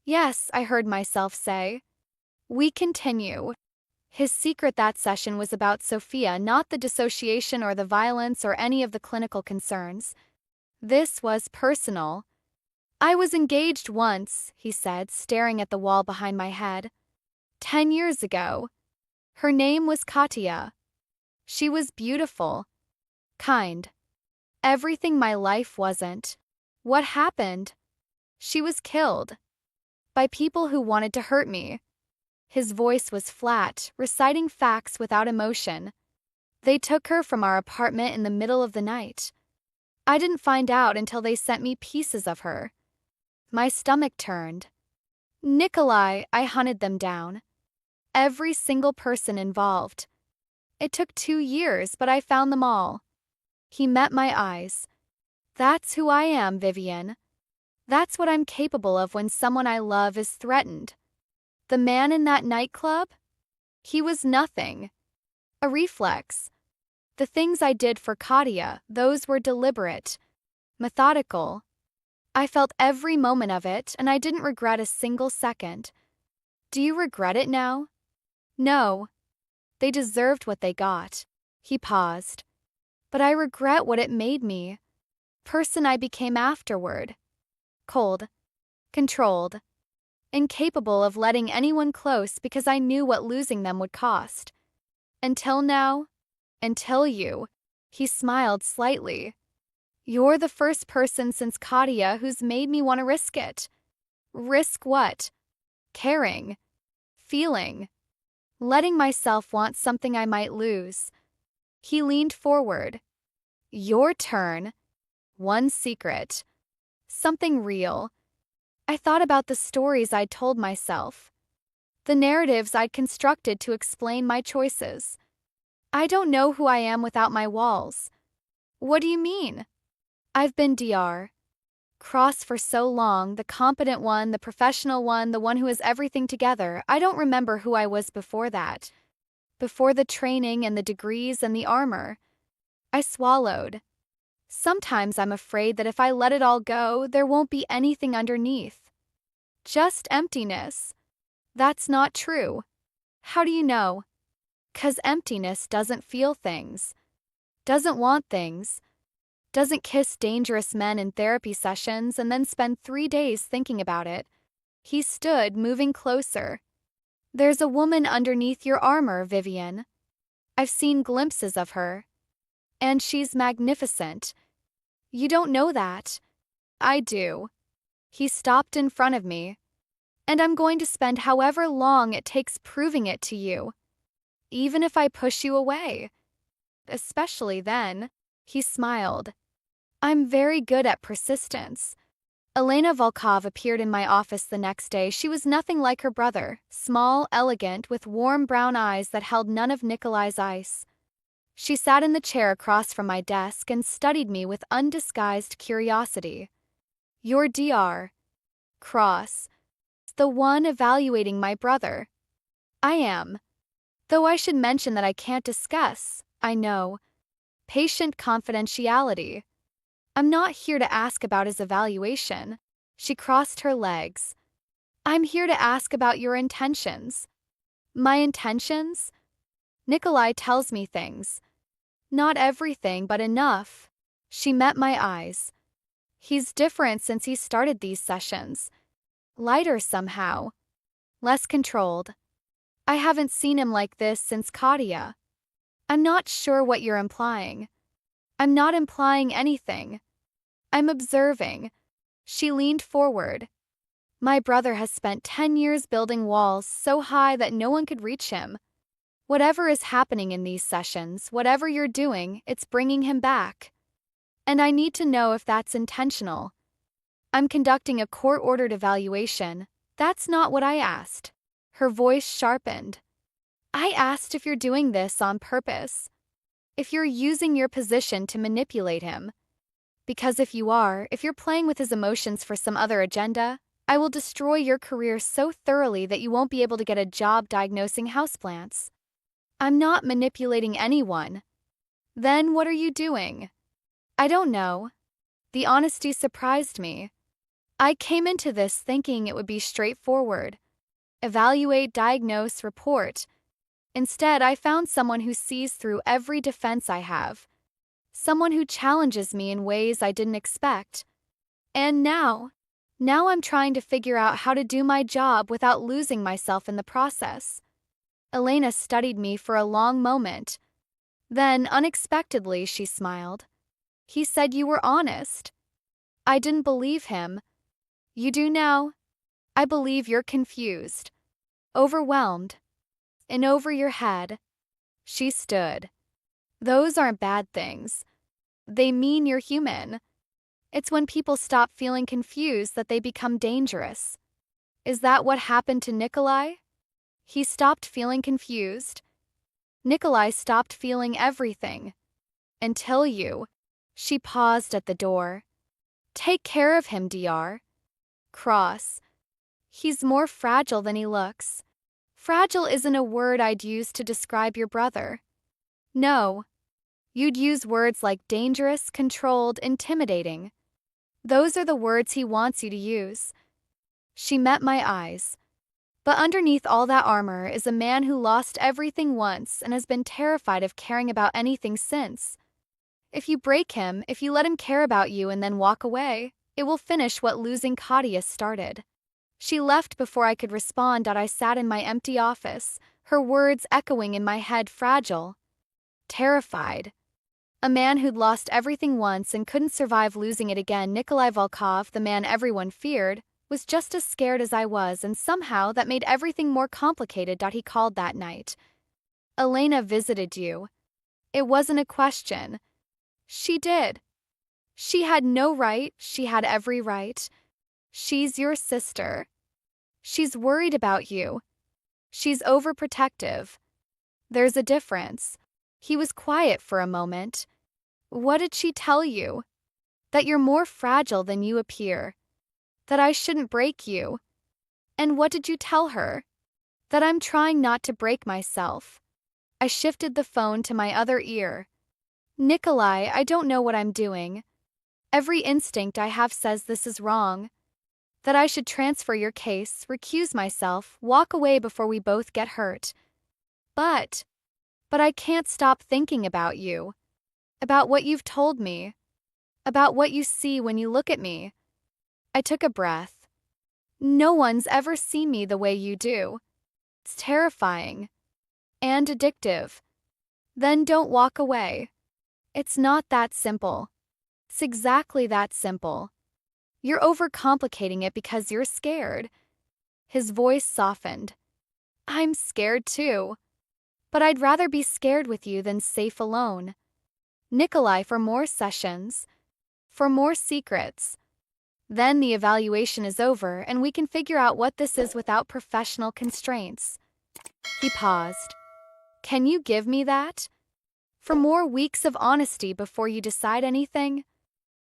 Yes, I heard myself say. We continue. His secret that session was about Sophia, not the dissociation or the violence or any of the clinical concerns. This was personal. I was engaged once, he said, staring at the wall behind my head. 10 years ago. Her name was Katya. She was beautiful. Kind. Everything my life wasn't. What happened? She was killed. By people who wanted to hurt me. His voice was flat, reciting facts without emotion. They took her from our apartment in the middle of the night. I didn't find out until they sent me pieces of her. My stomach turned. Nikolai, I hunted them down. Every single person involved. It took 2 years, but I found them all. He met my eyes. That's who I am, Vivian. That's what I'm capable of when someone I love is threatened. The man in that nightclub? He was nothing. A reflex. The things I did for Katya, those were deliberate, methodical. I felt every moment of it, and I didn't regret a single second. Do you regret it now? No. They deserved what they got. He paused. But I regret what it made me. Person I became afterward. Cold. Controlled. Incapable of letting anyone close because I knew what losing them would cost. Until now. Until you. He smiled slightly. You're the first person since Katya who's made me want to risk it. Risk what? Caring. Feeling. Letting myself want something I might lose. He leaned forward. Your turn. One secret. Something real. I thought about the stories I'd told myself. The narratives I'd constructed to explain my choices. I don't know who I am without my walls. What do you mean? I've been Dr. Cross for so long, the competent one, the professional one, the one who has everything together. I don't remember who I was before that. Before the training and the degrees and the armor. I swallowed. Sometimes I'm afraid that if I let it all go, there won't be anything underneath. Just emptiness. That's not true. How do you know? 'Cause emptiness doesn't feel things. Doesn't want things. Doesn't kiss dangerous men in therapy sessions and then spend 3 days thinking about it. He stood, moving closer. There's a woman underneath your armor, Vivian. I've seen glimpses of her. And she's magnificent. You don't know that. I do. He stopped in front of me. And I'm going to spend however long it takes proving it to you. Even if I push you away. Especially then. He smiled. I'm very good at persistence. Elena Volkov appeared in my office the next day. She was nothing like her brother, small, elegant, with warm brown eyes that held none of Nikolai's ice. She sat in the chair across from my desk and studied me with undisguised curiosity. "You're Dr. Cross, the one evaluating my brother." "I am. Though I should mention that I can't discuss, I know, patient confidentiality. I'm not here to ask about his evaluation." She crossed her legs. "I'm here to ask about your intentions." "My intentions?" "Nikolai tells me things. Not everything, but enough." She met my eyes. "He's different since he started these sessions. Lighter somehow. Less controlled. I haven't seen him like this since Katya." "I'm not sure what you're implying." "I'm not implying anything. I'm observing." She leaned forward. "My brother has spent 10 years building walls so high that no one could reach him. Whatever is happening in these sessions, whatever you're doing, it's bringing him back. And I need to know if that's intentional. I'm conducting a court-ordered evaluation. That's not what I asked." Her voice sharpened. "I asked if you're doing this on purpose. If you're using your position to manipulate him. Because if you are, if you're playing with his emotions for some other agenda, I will destroy your career so thoroughly that you won't be able to get a job diagnosing houseplants." "I'm not manipulating anyone." "Then what are you doing?" "I don't know." The honesty surprised me. I came into this thinking it would be straightforward. Evaluate, diagnose, report. Instead, I found someone who sees through every defense I have. Someone who challenges me in ways I didn't expect. And now I'm trying to figure out how to do my job without losing myself in the process." Elena studied me for a long moment. Then, unexpectedly, she smiled. "He said you were honest." "I didn't believe him." "You do now?" "I believe you're confused. Overwhelmed. In over your head." She stood. "Those aren't bad things. They mean you're human. It's when people stop feeling confused that they become dangerous." "Is that what happened to Nikolai?" "He stopped feeling confused. Nikolai stopped feeling everything. Until you." She paused at the door. "Take care of him, Dr. Cross. He's more fragile than he looks." "Fragile isn't a word I'd use to describe your brother." "No. You'd use words like dangerous, controlled, intimidating. Those are the words he wants you to use." She met my eyes. "But underneath all that armor is a man who lost everything once and has been terrified of caring about anything since. If you break him, if you let him care about you and then walk away, it will finish what losing Katya started." She left before I could respond. I sat in my empty office, her words echoing in my head, fragile, terrified. A man who'd lost everything once and couldn't survive losing it again. Nikolai Volkov, the man everyone feared, was just as scared as I was, and somehow that made everything more complicated. He called that night. "Elena visited you." It wasn't a question. "She did." "She had no right, she had every right. She's your sister. She's worried about you. She's overprotective. There's a difference." He was quiet for a moment. "What did she tell you?" "That you're more fragile than you appear. That I shouldn't break you." "And what did you tell her?" "That I'm trying not to break myself." I shifted the phone to my other ear. "Nikolai, I don't know what I'm doing. Every instinct I have says this is wrong. That I should transfer your case, recuse myself, walk away before we both get hurt. But I can't stop thinking about you. About what you've told me. About what you see when you look at me." I took a breath. "No one's ever seen me the way you do. It's terrifying. And addictive. Then don't walk away. It's not that simple. It's exactly that simple. You're overcomplicating it because you're scared." His voice softened. "I'm scared too. But I'd rather be scared with you than safe alone. Nikolai, for more sessions. For more secrets. Then the evaluation is over and we can figure out what this is without professional constraints. He paused. Can you give me that? For more weeks of honesty before you decide anything?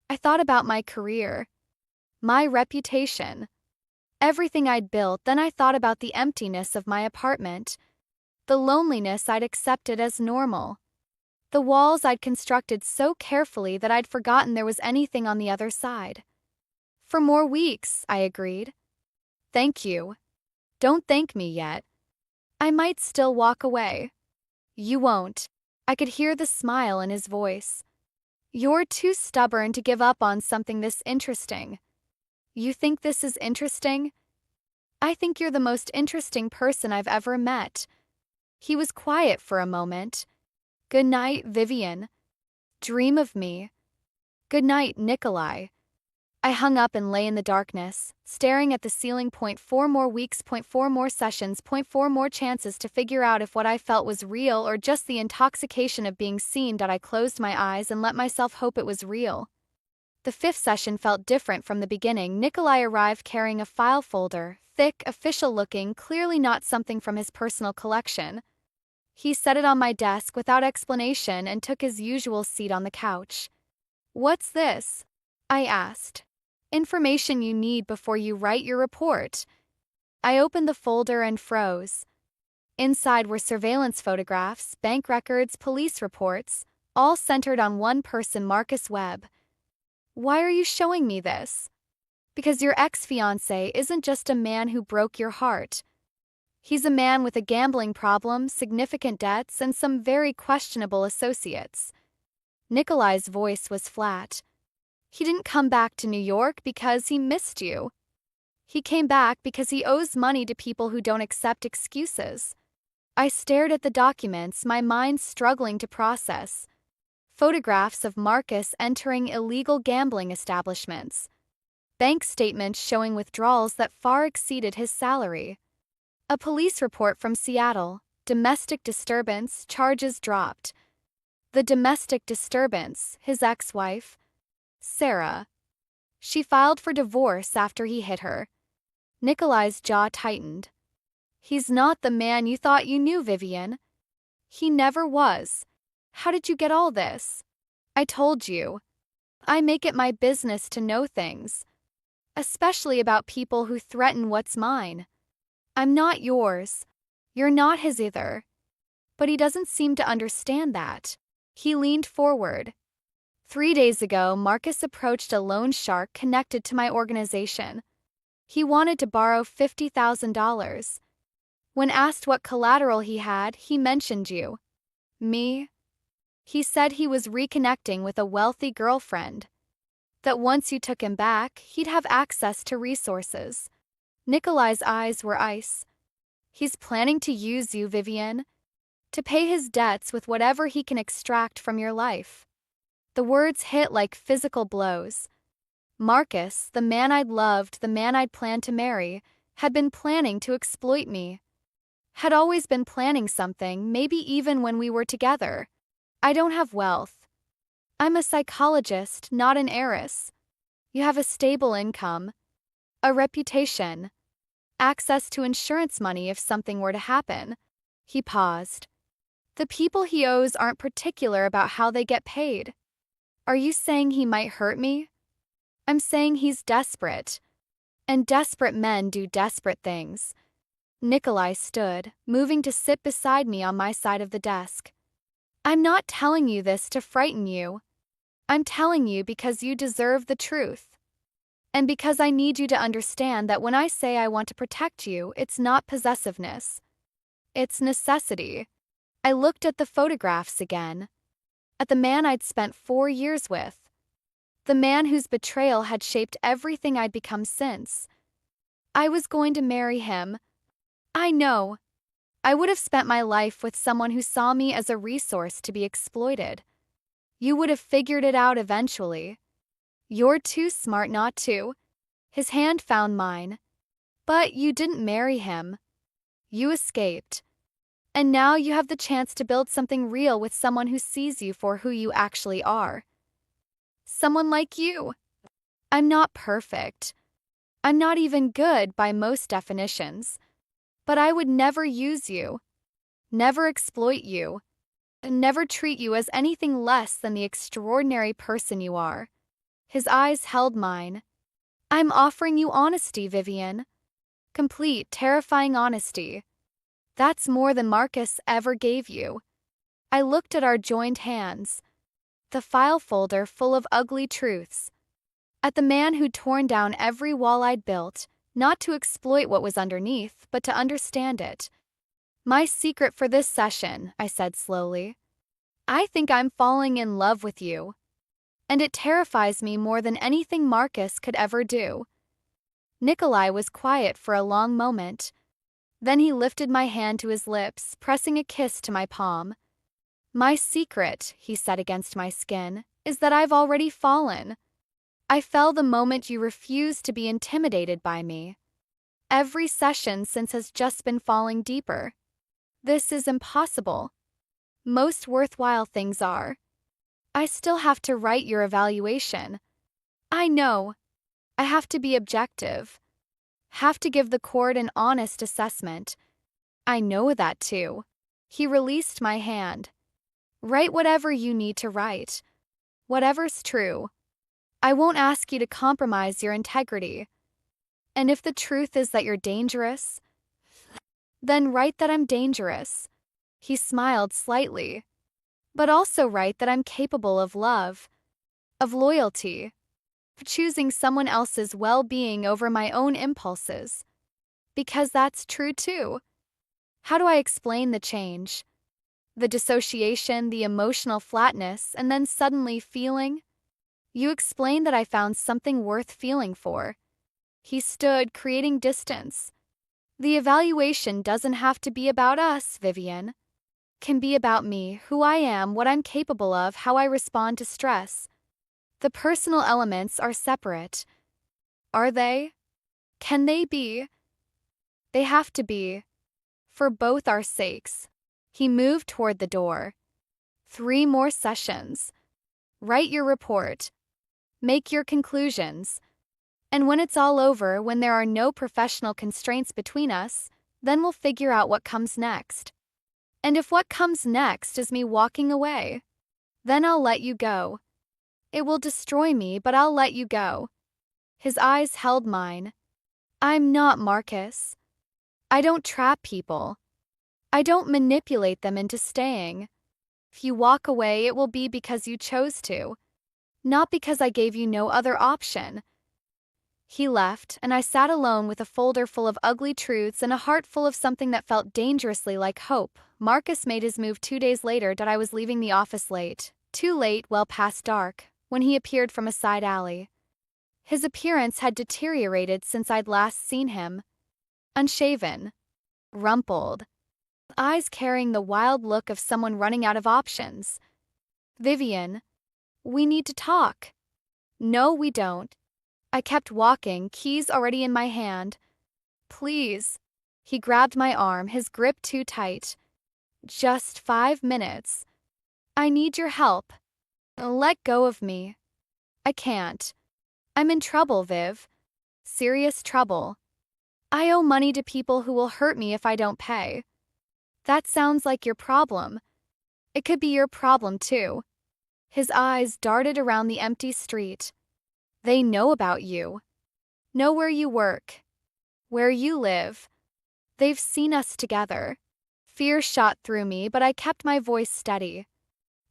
I thought about my career, my reputation, everything I'd built. Then I thought about the emptiness of my apartment, the loneliness I'd accepted as normal, the walls I'd constructed so carefully that I'd forgotten there was anything on the other side. For more weeks, I agreed. Thank you. Don't thank me yet. I might still walk away. You won't. I could hear the smile in his voice. You're too stubborn to give up on something this interesting. You think this is interesting? I think you're the most interesting person I've ever met. He was quiet for a moment. Good night, Vivian. Dream of me. Good night, Nikolai. I hung up and lay in the darkness, staring at the ceiling. 4 more weeks, 4 more sessions, 4 more chances to figure out if what I felt was real or just the intoxication of being seen. I closed my eyes and let myself hope it was real. The 5th session felt different from the beginning. Nikolai arrived carrying a file folder, thick, official-looking, clearly not something from his personal collection. He set it on my desk without explanation and took his usual seat on the couch. What's this? I asked. Information you need before you write your report. I opened the folder and froze. Inside were surveillance photographs, bank records, police reports, all centered on one person, Marcus Webb. Why are you showing me this? Because your ex-fiancé isn't just a man who broke your heart. He's a man with a gambling problem, significant debts, and some very questionable associates. Nikolai's voice was flat. He didn't come back to New York because he missed you. He came back because he owes money to people who don't accept excuses. I stared at the documents, my mind struggling to process. Photographs of Marcus entering illegal gambling establishments. Bank statements showing withdrawals that far exceeded his salary. A police report from Seattle. Domestic disturbance, charges dropped. The domestic disturbance, his ex-wife, Sarah. She filed for divorce after he hit her. Nikolai's jaw tightened. He's not the man you thought you knew, Vivian. He never was. How did you get all this? I told you. I make it my business to know things, especially about people who threaten what's mine. I'm not yours. You're not his either. But he doesn't seem to understand that. He leaned forward. 3 days ago, Marcus approached a loan shark connected to my organization. He wanted to borrow $50,000. When asked what collateral he had, he mentioned you. Me? He said he was reconnecting with a wealthy girlfriend. That once you took him back, he'd have access to resources. Nikolai's eyes were ice. He's planning to use you, Vivian, to pay his debts with whatever he can extract from your life. The words hit like physical blows. Marcus, the man I'd loved, the man I'd planned to marry, had been planning to exploit me. Had always been planning something, maybe even when we were together. I don't have wealth. I'm a psychologist, not an heiress. You have a stable income, a reputation, access to insurance money if something were to happen. He paused. The people he owes aren't particular about how they get paid. Are you saying he might hurt me? I'm saying he's desperate. And desperate men do desperate things. Nikolai stood, moving to sit beside me on my side of the desk. I'm not telling you this to frighten you. I'm telling you because you deserve the truth. And because I need you to understand that when I say I want to protect you, it's not possessiveness. It's necessity. I looked at the photographs again. At the man I'd spent 4 years with. The man whose betrayal had shaped everything I'd become since. I was going to marry him. I know. I would have spent my life with someone who saw me as a resource to be exploited. You would have figured it out eventually. You're too smart not to. His hand found mine. But you didn't marry him. You escaped. And now you have the chance to build something real with someone who sees you for who you actually are. Someone like you. I'm not perfect. I'm not even good by most definitions. But I would never use you, never exploit you, and never treat you as anything less than the extraordinary person you are. His eyes held mine. I'm offering you honesty, Vivian. Complete, terrifying honesty. That's more than Marcus ever gave you. I looked at our joined hands, the file folder full of ugly truths, at the man who'd torn down every wall I'd built, not to exploit what was underneath, but to understand it. My secret for this session, I said slowly. I think I'm falling in love with you. And it terrifies me more than anything Marcus could ever do. Nikolai was quiet for a long moment. Then he lifted my hand to his lips, pressing a kiss to my palm. My secret, he said against my skin, is that I've already fallen. I fell the moment you refused to be intimidated by me. Every session since has just been falling deeper. This is impossible. Most worthwhile things are. I still have to write your evaluation. I know. I have to be objective. Have to give the court an honest assessment. I know that too. He released my hand. Write whatever you need to write. Whatever's true. I won't ask you to compromise your integrity. And if the truth is that you're dangerous, then write that I'm dangerous. He smiled slightly. But also write that I'm capable of love, of loyalty, of choosing someone else's well-being over my own impulses. Because that's true too. How do I explain the change? The dissociation, the emotional flatness, and then suddenly feeling? You explained that I found something worth feeling for. He stood, creating distance. The evaluation doesn't have to be about us, Vivian. Can be about me, who I am, what I'm capable of, how I respond to stress. The personal elements are separate. Are they? Can they be? They have to be. For both our sakes. He moved toward the door. 3 more sessions. Write your report. Make your conclusions. And when it's all over, when there are no professional constraints between us, then we'll figure out what comes next. And if what comes next is me walking away, then I'll let you go. It will destroy me, but I'll let you go. His eyes held mine. I'm not Marcus. I don't trap people. I don't manipulate them into staying. If you walk away, it will be because you chose to, not because I gave you no other option. He left, and I sat alone with a folder full of ugly truths and a heart full of something that felt dangerously like hope. Marcus made his move 2 days later that I was leaving the office late. Too late, well past dark, when he appeared from a side alley. His appearance had deteriorated since I'd last seen him. Unshaven. Rumpled. Eyes carrying the wild look of someone running out of options. Vivian, we need to talk. No, we don't. I kept walking, keys already in my hand. Please. He grabbed my arm, his grip too tight. Just 5 minutes. I need your help. Let go of me. I can't. I'm in trouble, Viv. Serious trouble. I owe money to people who will hurt me if I don't pay. That sounds like your problem. It could be your problem too. His eyes darted around the empty street. They know about you. Know where you work. Where you live. They've seen us together. Fear shot through me, but I kept my voice steady.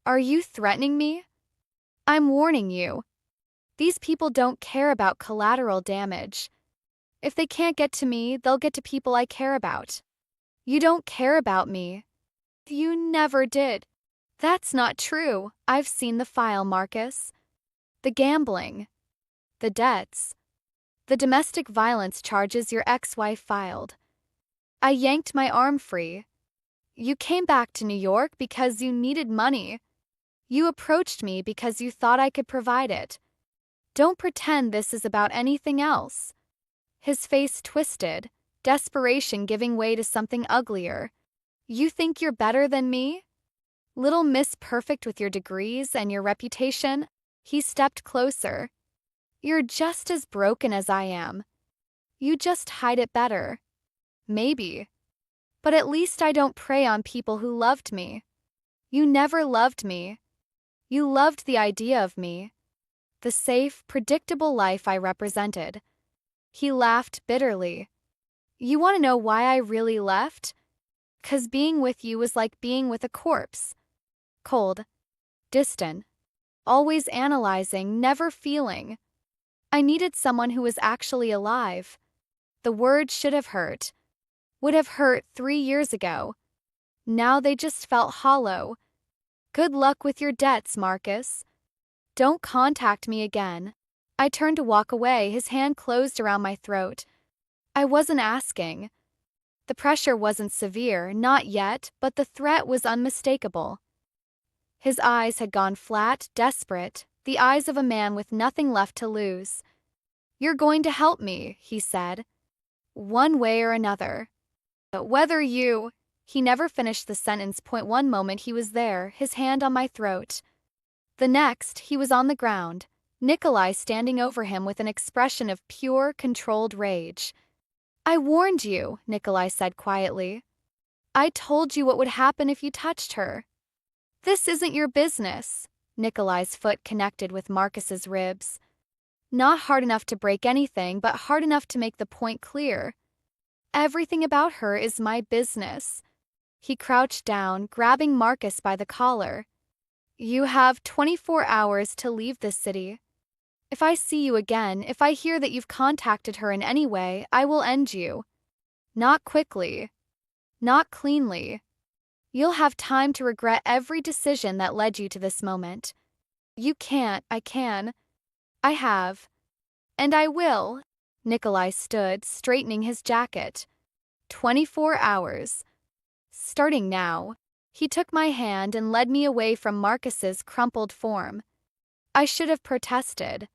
Are you threatening me? I'm warning you. These people don't care about collateral damage. If they can't get to me, they'll get to people I care about. You don't care about me. You never did. That's not true. I've seen the file, Marcus. The gambling. The debts. The domestic violence charges your ex-wife filed. I yanked my arm free. You came back to New York because you needed money. You approached me because you thought I could provide it. Don't pretend this is about anything else. His face twisted, desperation giving way to something uglier. You think you're better than me? Little Miss Perfect with your degrees and your reputation? He stepped closer. You're just as broken as I am. You just hide it better. Maybe. But at least I don't prey on people who loved me. You never loved me. You loved the idea of me. The safe, predictable life I represented. He laughed bitterly. You want to know why I really left? 'Cause being with you was like being with a corpse. Cold. Distant. Always analyzing, never feeling. I needed someone who was actually alive. The words should have hurt. Would have hurt 3 years ago. Now they just felt hollow. Good luck with your debts, Marcus. Don't contact me again. I turned to walk away, his hand closed around my throat. I wasn't asking. The pressure wasn't severe, not yet, but the threat was unmistakable. His eyes had gone flat, desperate, the eyes of a man with nothing left to lose. You're going to help me, he said. One way or another. Whether you... He never finished the sentence. One moment he was there, his hand on my throat. The next, he was on the ground, Nikolai standing over him with an expression of pure, controlled rage. I warned you, Nikolai said quietly. I told you what would happen if you touched her. This isn't your business. Nikolai's foot connected with Marcus's ribs. Not hard enough to break anything, but hard enough to make the point clear. Everything about her is my business. He crouched down, grabbing Marcus by the collar. You have 24 hours to leave this city. If I see you again, if I hear that you've contacted her in any way, I will end you. Not quickly. Not cleanly. You'll have time to regret every decision that led you to this moment. You can't, I can. I have. And I will. Nikolai stood, straightening his jacket. 24 hours. Starting now. He took my hand and led me away from Marcus's crumpled form. I should have protested.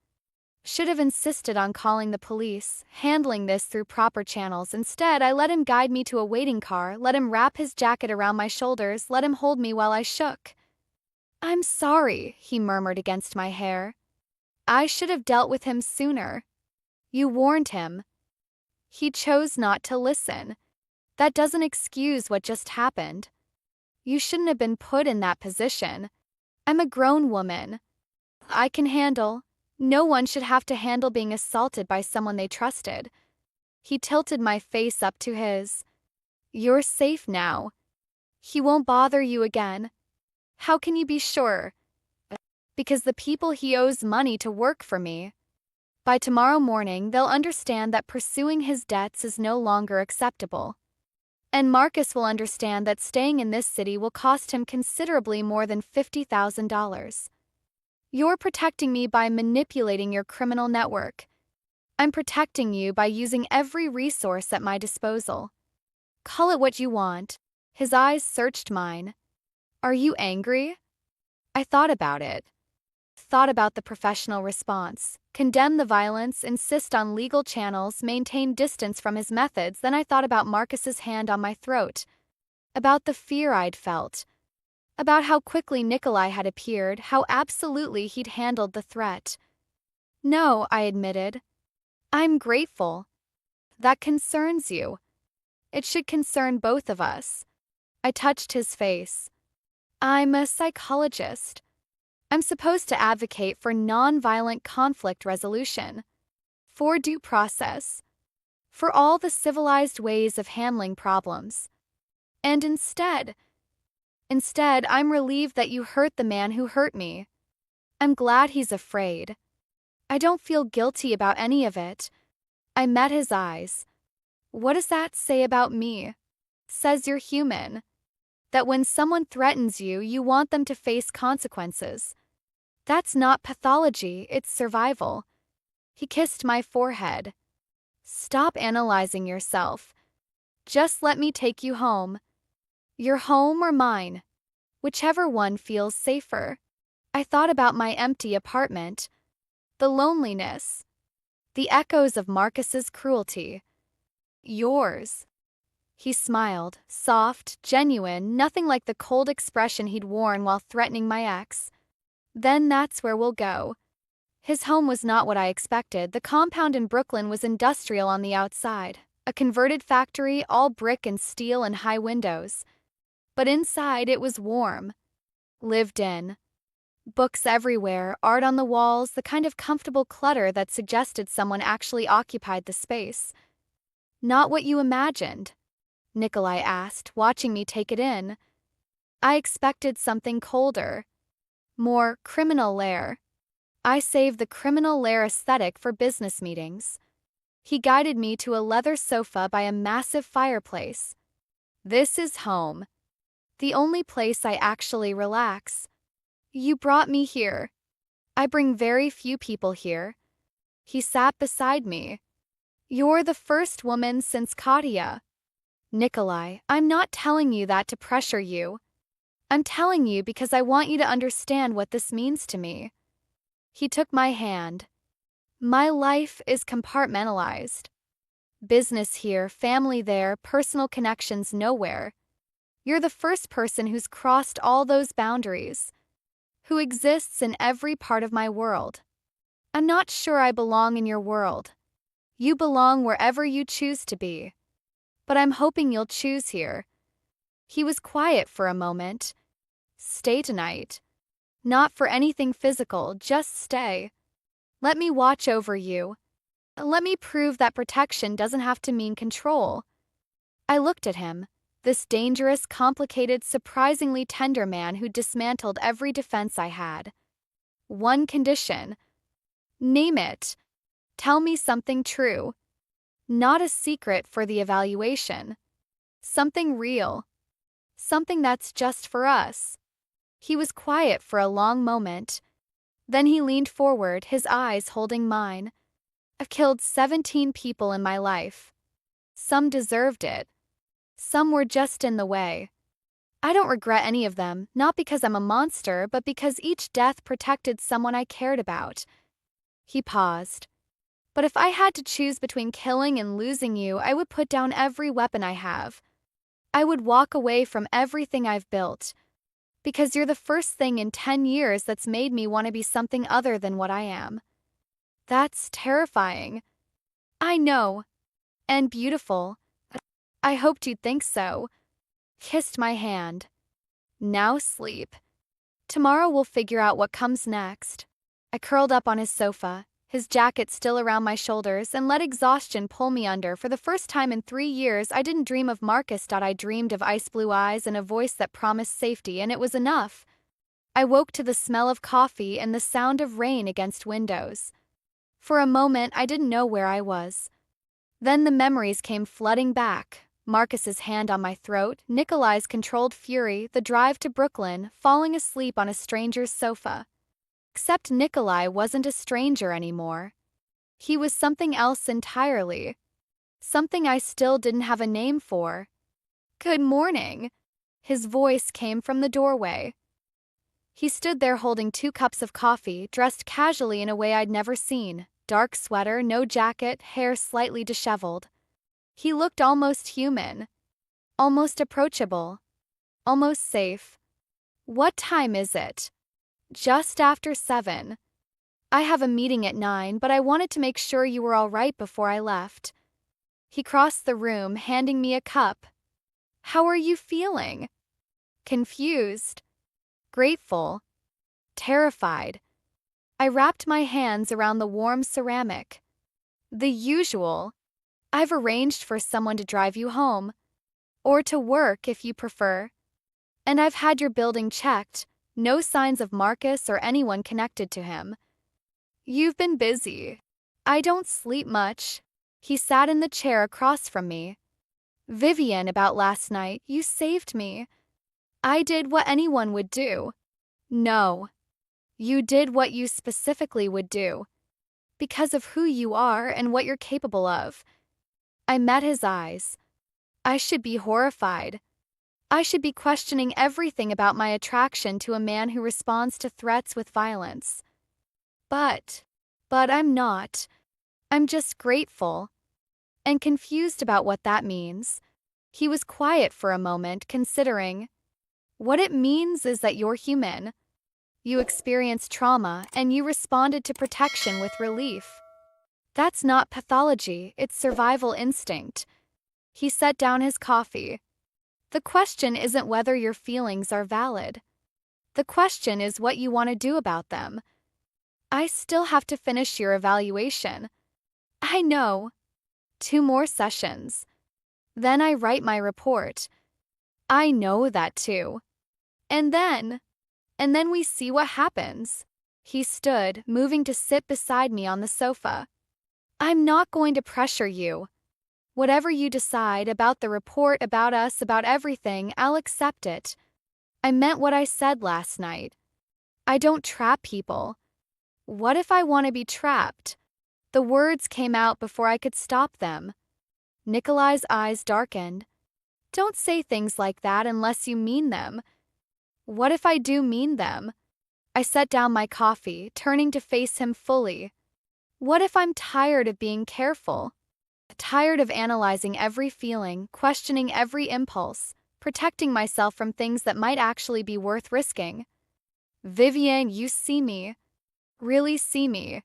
Should have insisted on calling the police, handling this through proper channels. Instead, I let him guide me to a waiting car, let him wrap his jacket around my shoulders, let him hold me while I shook. I'm sorry, he murmured against my hair. I should have dealt with him sooner. You warned him. He chose not to listen. That doesn't excuse what just happened. You shouldn't have been put in that position. I'm a grown woman. I can handle. No one should have to handle being assaulted by someone they trusted. He tilted my face up to his. You're safe now. He won't bother you again. How can you be sure? Because the people he owes money to work for me. By tomorrow morning, they'll understand that pursuing his debts is no longer acceptable. And Marcus will understand that staying in this city will cost him considerably more than $50,000. You're protecting me by manipulating your criminal network. I'm protecting you by using every resource at my disposal. Call it what you want. His eyes searched mine. Are you angry? I thought about it. Thought about the professional response. Condemn the violence, insist on legal channels, maintain distance from his methods. Then I thought about Marcus's hand on my throat. About the fear I'd felt. About how quickly Nikolai had appeared, how absolutely he'd handled the threat. No, I admitted. I'm grateful. That concerns you. It should concern both of us. I touched his face. I'm a psychologist. I'm supposed to advocate for nonviolent conflict resolution, for due process, for all the civilized ways of handling problems. And instead, I'm relieved that you hurt the man who hurt me. I'm glad he's afraid. I don't feel guilty about any of it. I met his eyes. What does that say about me? Says you're human. That when someone threatens you, you want them to face consequences. That's not pathology, it's survival. He kissed my forehead. Stop analyzing yourself. Just let me take you home. Your home or mine, whichever one feels safer. I thought about my empty apartment, the loneliness, the echoes of Marcus's cruelty. Yours. He smiled, soft, genuine, nothing like the cold expression he'd worn while threatening my ex. Then that's where we'll go. His home was not what I expected. The compound in Brooklyn was industrial on the outside, a converted factory, all brick and steel and high windows. But inside it was warm, lived in. Books everywhere, art on the walls, the kind of comfortable clutter that suggested someone actually occupied the space. Not what you imagined? Nikolai asked, watching me take it in. I expected something colder, more criminal lair. I saved the criminal lair aesthetic for business meetings. He guided me to a leather sofa by a massive fireplace. This is home. The only place I actually relax. You brought me here. I bring very few people here. He sat beside me. You're the first woman since Katya. Nikolai, I'm not telling you that to pressure you. I'm telling you because I want you to understand what this means to me. He took my hand. My life is compartmentalized. Business here, family there, personal connections nowhere. You're the first person who's crossed all those boundaries, who exists in every part of my world. I'm not sure I belong in your world. You belong wherever you choose to be. But I'm hoping you'll choose here. He was quiet for a moment. Stay tonight. Not for anything physical, just stay. Let me watch over you. Let me prove that protection doesn't have to mean control. I looked at him, this dangerous, complicated, surprisingly tender man who dismantled every defense I had. One condition. Name it. Tell me something true. Not a secret for the evaluation. Something real. Something that's just for us. He was quiet for a long moment. Then he leaned forward, his eyes holding mine. I've killed 17 people in my life. Some deserved it. Some were just in the way. I don't regret any of them, not because I'm a monster, but because each death protected someone I cared about. He paused. But if I had to choose between killing and losing you, I would put down every weapon I have. I would walk away from everything I've built. Because you're the first thing in 10 years that's made me want to be something other than what I am. That's terrifying. I know. And beautiful. I hoped you'd think so. Kissed my hand. Now sleep. Tomorrow we'll figure out what comes next. I curled up on his sofa, his jacket still around my shoulders, and let exhaustion pull me under. For the first time in 3 years, I didn't dream of Marcus. I dreamed of ice blue eyes and a voice that promised safety, and it was enough. I woke to the smell of coffee and the sound of rain against windows. For a moment, I didn't know where I was. Then the memories came flooding back. Marcus's hand on my throat, Nikolai's controlled fury, the drive to Brooklyn, falling asleep on a stranger's sofa. Except Nikolai wasn't a stranger anymore. He was something else entirely. Something I still didn't have a name for. Good morning. His voice came from the doorway. He stood there holding 2 cups of coffee, dressed casually in a way I'd never seen. Dark sweater, no jacket, hair slightly disheveled. He looked almost human. Almost approachable. Almost safe. What time is it? Just after 7. I have a meeting at 9, but I wanted to make sure you were all right before I left. He crossed the room, handing me a cup. How are you feeling? Confused. Grateful. Terrified. I wrapped my hands around the warm ceramic. The usual. I've arranged for someone to drive you home. Or to work if you prefer. And I've had your building checked. No signs of Marcus or anyone connected to him. You've been busy. I don't sleep much. He sat in the chair across from me. Vivian, about last night, you saved me. I did what anyone would do. No. You did what you specifically would do. Because of who you are and what you're capable of. I met his eyes. I should be horrified. I should be questioning everything about my attraction to a man who responds to threats with violence. But I'm not. I'm just grateful. And confused about what that means. He was quiet for a moment, considering. What it means is that you're human. You experienced trauma and you responded to protection with relief. That's not pathology, it's survival instinct. He set down his coffee. The question isn't whether your feelings are valid. The question is what you want to do about them. I still have to finish your evaluation. I know. 2 more sessions. Then I write my report. I know that too. And then we see what happens. He stood, moving to sit beside me on the sofa. I'm not going to pressure you. Whatever you decide about the report, about us, about everything, I'll accept it. I meant what I said last night. I don't trap people. What if I want to be trapped? The words came out before I could stop them. Nikolai's eyes darkened. Don't say things like that unless you mean them. What if I do mean them? I set down my coffee, turning to face him fully. What if I'm tired of being careful? Tired of analyzing every feeling, questioning every impulse, protecting myself from things that might actually be worth risking? Vivian, you see me. Really see me.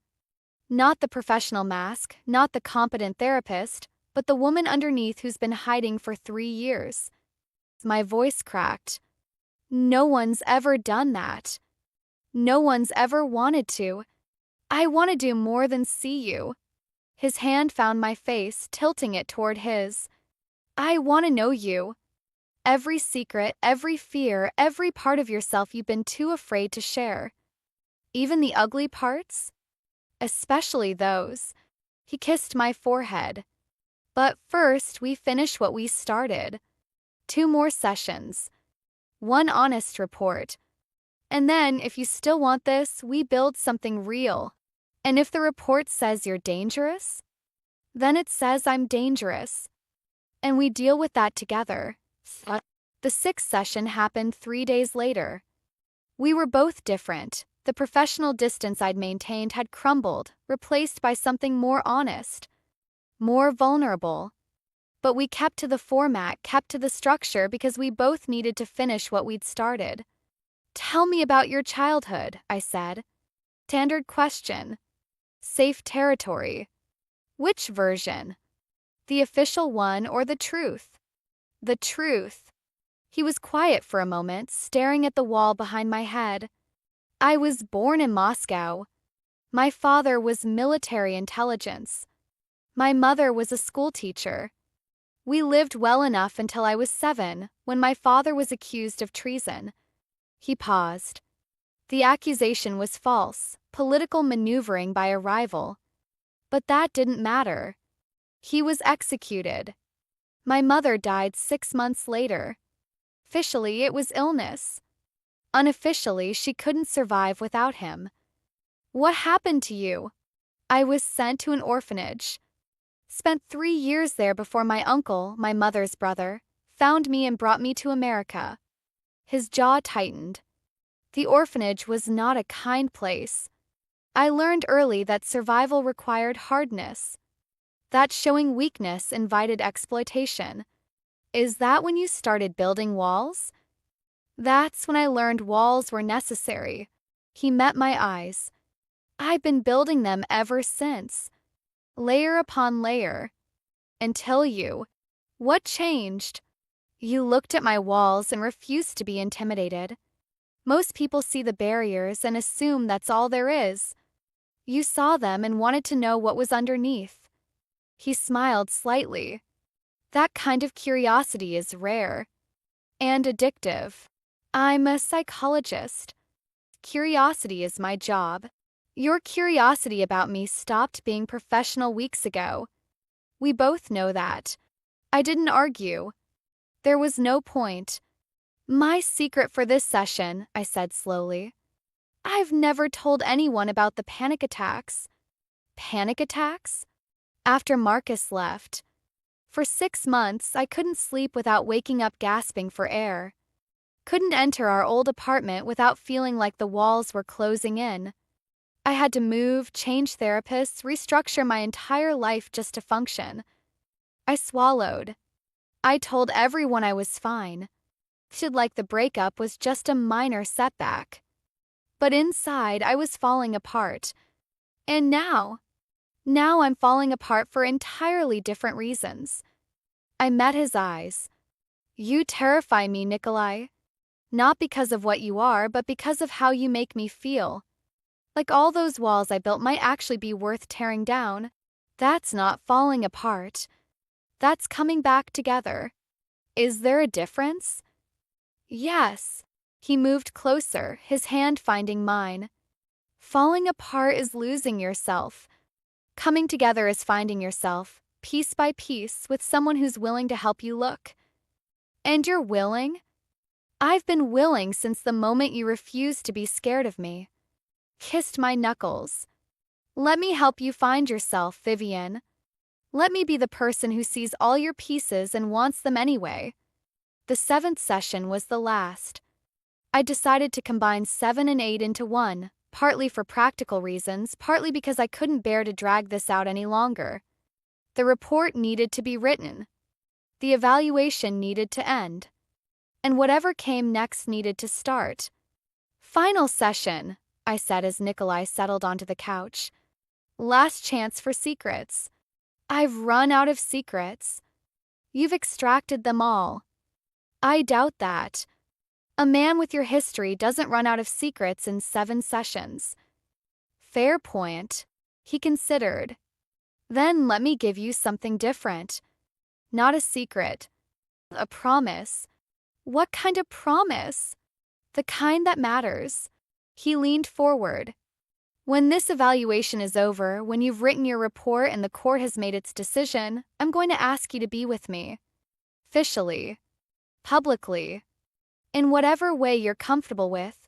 Not the professional mask, not the competent therapist, but the woman underneath who's been hiding for 3 years. My voice cracked. No one's ever done that. No one's ever wanted to. I want to do more than see you. His hand found my face, tilting it toward his. I want to know you. Every secret, every fear, every part of yourself you've been too afraid to share. Even the ugly parts? Especially those. He kissed my forehead. But first, we finish what we started. 2 more sessions. 1 honest report. And then, if you still want this, we build something real. And if the report says you're dangerous, then it says I'm dangerous. And we deal with that together. The 6th session happened 3 days later. We were both different. The professional distance I'd maintained had crumbled, replaced by something more honest, more vulnerable. But we kept to the format, kept to the structure because we both needed to finish what we'd started. Tell me about your childhood, I said. Standard question. Safe territory. Which version? The official one or the truth? The truth. He was quiet for a moment, staring at the wall behind my head. I was born in Moscow. My father was military intelligence. My mother was a schoolteacher. We lived well enough until I was 7, when my father was accused of treason. He paused. The accusation was false, political maneuvering by a rival. But that didn't matter. He was executed. My mother died 6 months later. Officially, it was illness. Unofficially, she couldn't survive without him. What happened to you? I was sent to an orphanage. Spent 3 years there before my uncle, my mother's brother, found me and brought me to America. His jaw tightened. The orphanage was not a kind place. I learned early that survival required hardness. That showing weakness invited exploitation. Is that when you started building walls? That's when I learned walls were necessary. He met my eyes. I've been building them ever since. Layer upon layer. Until you. What changed? You looked at my walls and refused to be intimidated. Most people see the barriers and assume that's all there is. You saw them and wanted to know what was underneath. He smiled slightly. That kind of curiosity is rare. And addictive. I'm a psychologist. Curiosity is my job. Your curiosity about me stopped being professional weeks ago. We both know that. I didn't argue. There was no point. My secret for this session, I said slowly. I've never told anyone about the panic attacks. Panic attacks? After Marcus left. For 6 months, I couldn't sleep without waking up gasping for air. Couldn't enter our old apartment without feeling like the walls were closing in. I had to move, change therapists, restructure my entire life just to function. I swallowed. I told everyone I was fine. Like the breakup was just a minor setback. But inside, I was falling apart. And now I'm falling apart for entirely different reasons. I met his eyes. You terrify me, Nikolai. Not because of what you are, but because of how you make me feel. Like all those walls I built might actually be worth tearing down. That's not falling apart. That's coming back together. Is there a difference? Yes. He moved closer, his hand finding mine. Falling apart is losing yourself. Coming together is finding yourself, piece by piece, with someone who's willing to help you look. And you're willing? I've been willing since the moment you refused to be scared of me. Kissed my knuckles. Let me help you find yourself, Vivian. Let me be the person who sees all your pieces and wants them anyway. The 7th session was the last. I decided to combine 7 and 8 into one, partly for practical reasons, partly because I couldn't bear to drag this out any longer. The report needed to be written. The evaluation needed to end. And whatever came next needed to start. Final session, I said as Nikolai settled onto the couch. Last chance for secrets. I've run out of secrets. You've extracted them all. I doubt that. A man with your history doesn't run out of secrets in 7 sessions. Fair point. He considered. Then let me give you something different. Not a secret. A promise. What kind of promise? The kind that matters. He leaned forward. When this evaluation is over, when you've written your report and the court has made its decision, I'm going to ask you to be with me. Officially. Publicly. In whatever way you're comfortable with.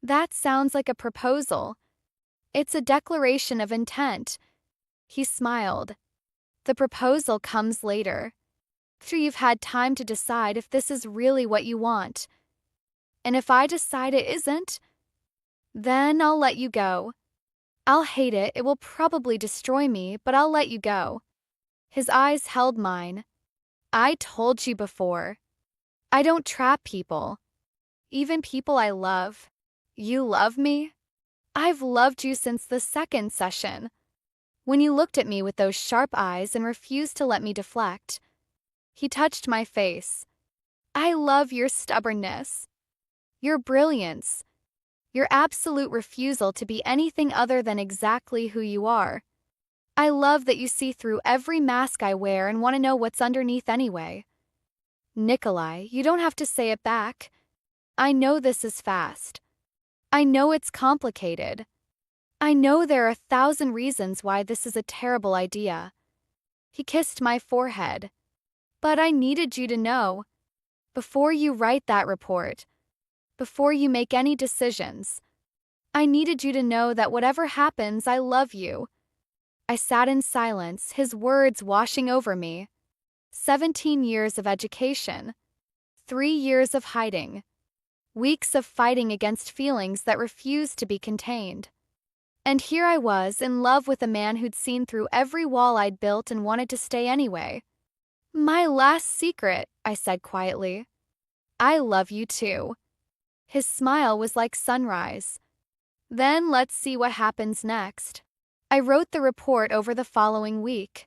That sounds like a proposal. It's a declaration of intent. He smiled. The proposal comes later. After you've had time to decide if this is really what you want. And if I decide it isn't, then I'll let you go. I'll hate it, it will probably destroy me, but I'll let you go. His eyes held mine. I told you before. I don't trap people. Even people I love. You love me? I've loved you since the 2nd session. When you looked at me with those sharp eyes and refused to let me deflect. He touched my face. I love your stubbornness. Your brilliance. Your absolute refusal to be anything other than exactly who you are. I love that you see through every mask I wear and want to know what's underneath anyway. Nikolai, you don't have to say it back. I know this is fast. I know it's complicated. I know there are 1,000 reasons why this is a terrible idea. He kissed my forehead. But I needed you to know. Before you write that report. Before you make any decisions. I needed you to know that whatever happens, I love you. I sat in silence, his words washing over me. 17 years of education. 3 years of hiding. Weeks of fighting against feelings that refused to be contained. And here I was, in love with a man who'd seen through every wall I'd built and wanted to stay anyway. My last secret, I said quietly. I love you too. His smile was like sunrise. Then let's see what happens next. I wrote the report over the following week.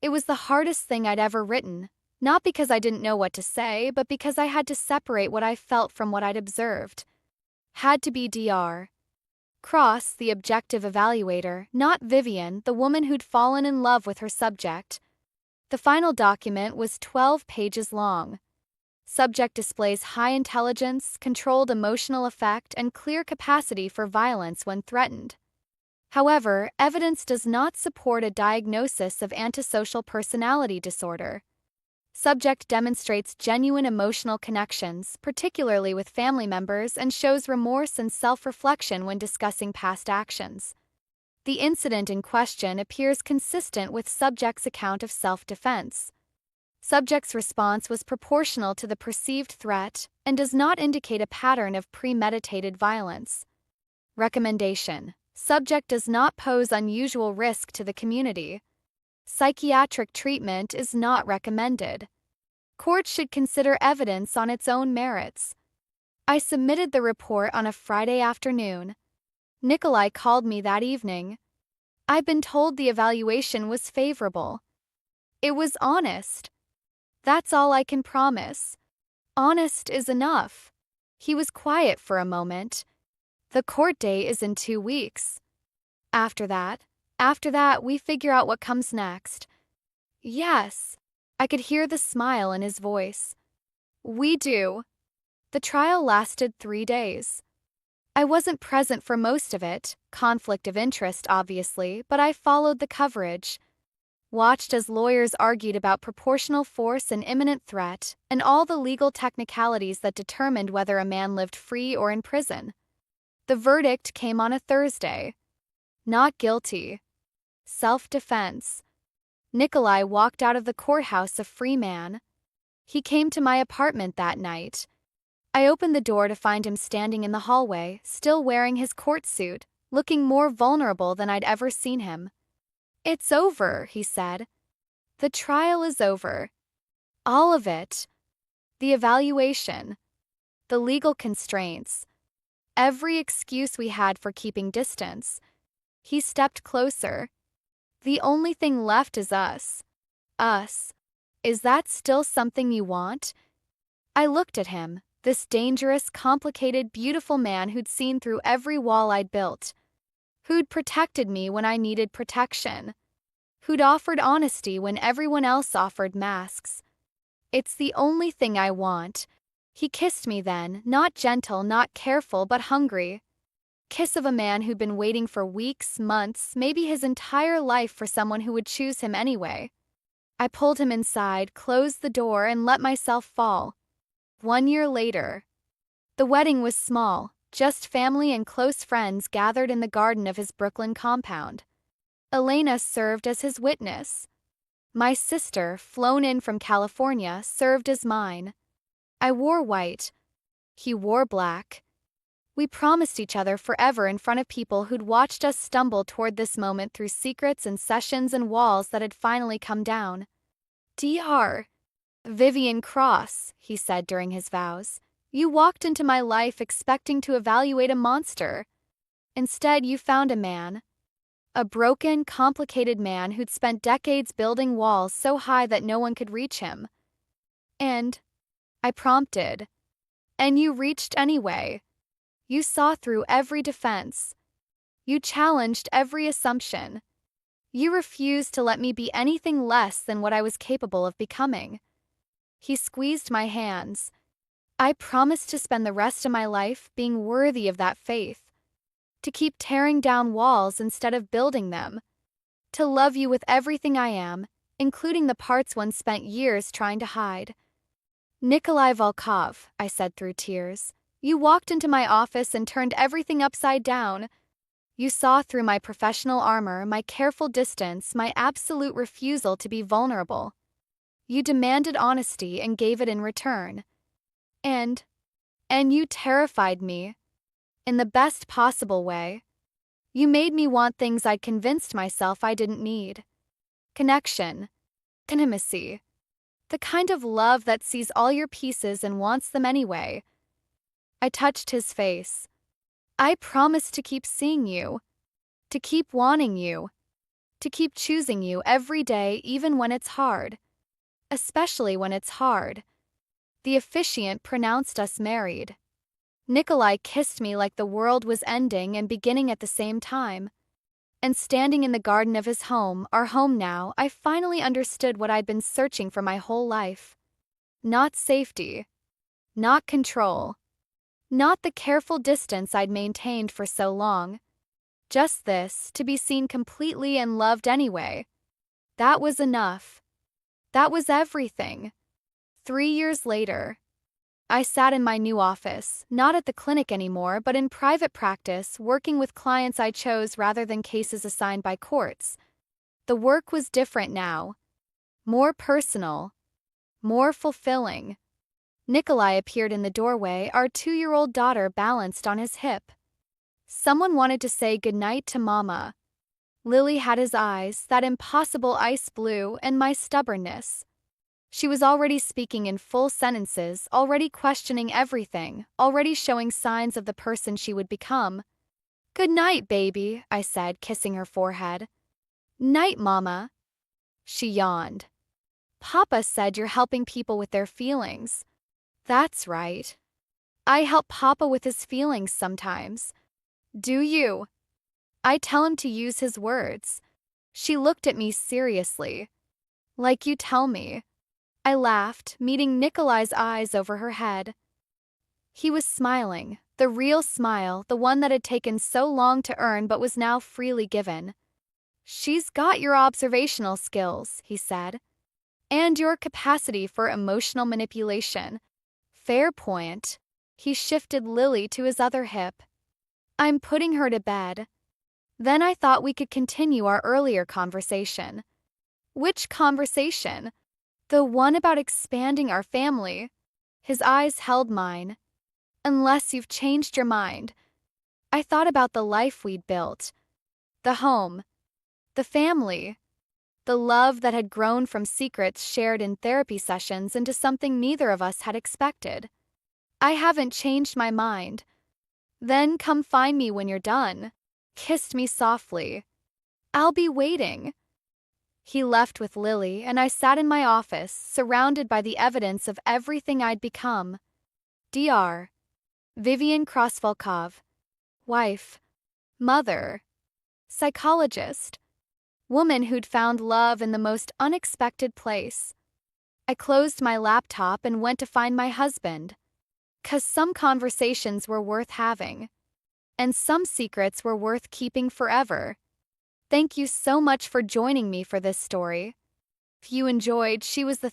It was the hardest thing I'd ever written, not because I didn't know what to say, but because I had to separate what I felt from what I'd observed. Had to be Dr. Cross, the objective evaluator, not Vivian, the woman who'd fallen in love with her subject. The final document was 12 pages long. Subject displays high intelligence, controlled emotional effect, and clear capacity for violence when threatened. However, evidence does not support a diagnosis of antisocial personality disorder. Subject demonstrates genuine emotional connections, particularly with family members, and shows remorse and self-reflection when discussing past actions. The incident in question appears consistent with subject's account of self-defense. Subject's response was proportional to the perceived threat and does not indicate a pattern of premeditated violence. Recommendation: subject does not pose unusual risk to the community. Psychiatric treatment is not recommended. Court should consider evidence on its own merits. I submitted the report on a Friday afternoon. Nikolai called me that evening. I'd been told the evaluation was favorable. It was honest. That's all I can promise. Honest is enough. He was quiet for a moment. The court date is in 2 weeks. After that, we figure out what comes next. Yes. I could hear the smile in his voice. We do. The trial lasted 3 days. I wasn't present for most of it, conflict of interest obviously, but I followed the coverage. Watched as lawyers argued about proportional force and imminent threat, and all the legal technicalities that determined whether a man lived free or in prison. The verdict came on a Thursday. Not guilty. Self-defense. Nikolai walked out of the courthouse a free man. He came to my apartment that night. I opened the door to find him standing in the hallway, still wearing his court suit, looking more vulnerable than I'd ever seen him. It's over, he said. The trial is over. All of it. The evaluation. The legal constraints. Every excuse we had for keeping distance. He stepped closer. The only thing left is us. Us. Is that still something you want? I looked at him, this dangerous, complicated, beautiful man who'd seen through every wall I'd built. Who'd protected me when I needed protection. Who'd offered honesty when everyone else offered masks. It's the only thing I want. He kissed me then, not gentle, not careful, but hungry. Kiss of a man who'd been waiting for weeks, months, maybe his entire life for someone who would choose him anyway. I pulled him inside, closed the door, and let myself fall. 1 year later. The wedding was small, just family and close friends gathered in the garden of his Brooklyn compound. Elena served as his witness. My sister, flown in from California, served as mine. I wore white. He wore black. We promised each other forever in front of people who'd watched us stumble toward this moment through secrets and sessions and walls that had finally come down. Dr. Vivian Cross, he said during his vows, you walked into my life expecting to evaluate a monster. Instead, you found a man. A broken, complicated man who'd spent decades building walls so high that no one could reach him. And I prompted. And you reached anyway. You saw through every defense. You challenged every assumption. You refused to let me be anything less than what I was capable of becoming. He squeezed my hands. I promised to spend the rest of my life being worthy of that faith. To keep tearing down walls instead of building them. To love you with everything I am, including the parts one spent years trying to hide. Nikolai Volkov, I said through tears, you walked into my office and turned everything upside down. You saw through my professional armor, my careful distance, my absolute refusal to be vulnerable. You demanded honesty and gave it in return. And you terrified me. In the best possible way. You made me want things I'd convinced myself I didn't need. Connection. Intimacy. The kind of love that sees all your pieces and wants them anyway. I touched his face. I promised to keep seeing you. To keep wanting you. To keep choosing you every day even when it's hard. Especially when it's hard. The officiant pronounced us married. Nikolai kissed me like the world was ending and beginning at the same time. And standing in the garden of his home, our home now, I finally understood what I'd been searching for my whole life. Not safety. Not control. Not the careful distance I'd maintained for so long. Just this, to be seen completely and loved anyway. That was enough. That was everything. 3 years later. I sat in my new office, not at the clinic anymore, but in private practice, working with clients I chose rather than cases assigned by courts. The work was different now. More personal. More fulfilling. Nikolai appeared in the doorway, our 2-year-old daughter balanced on his hip. Someone wanted to say goodnight to Mama. Lily had his eyes, that impossible ice blue, and my stubbornness. She was already speaking in full sentences, already questioning everything, already showing signs of the person she would become. "Good night, baby," I said, kissing her forehead. "Night, Mama." She yawned. "Papa said you're helping people with their feelings." "That's right. I help Papa with his feelings sometimes." "Do you?" "I tell him to use his words." She looked at me seriously. "Like you tell me." I laughed, meeting Nikolai's eyes over her head. He was smiling, the real smile, the one that had taken so long to earn but was now freely given. "She's got your observational skills," he said, "and your capacity for emotional manipulation." "Fair point." He shifted Lily to his other hip. "I'm putting her to bed." Then I thought we could continue our earlier conversation. "Which conversation?" "The one about expanding our family." His eyes held mine. "Unless you've changed your mind." I thought about the life we'd built. The home. The family. The love that had grown from secrets shared in therapy sessions into something neither of us had expected. "I haven't changed my mind." "Then come find me when you're done." Kissed me softly. "I'll be waiting." He left with Lily, and I sat in my office, surrounded by the evidence of everything I'd become. Dr. Vivian Krasvolkov. Wife. Mother. Psychologist. Woman who'd found love in the most unexpected place. I closed my laptop and went to find my husband. 'Cause some conversations were worth having. And some secrets were worth keeping forever. Thank you so much for joining me for this story. If you enjoyed, she was the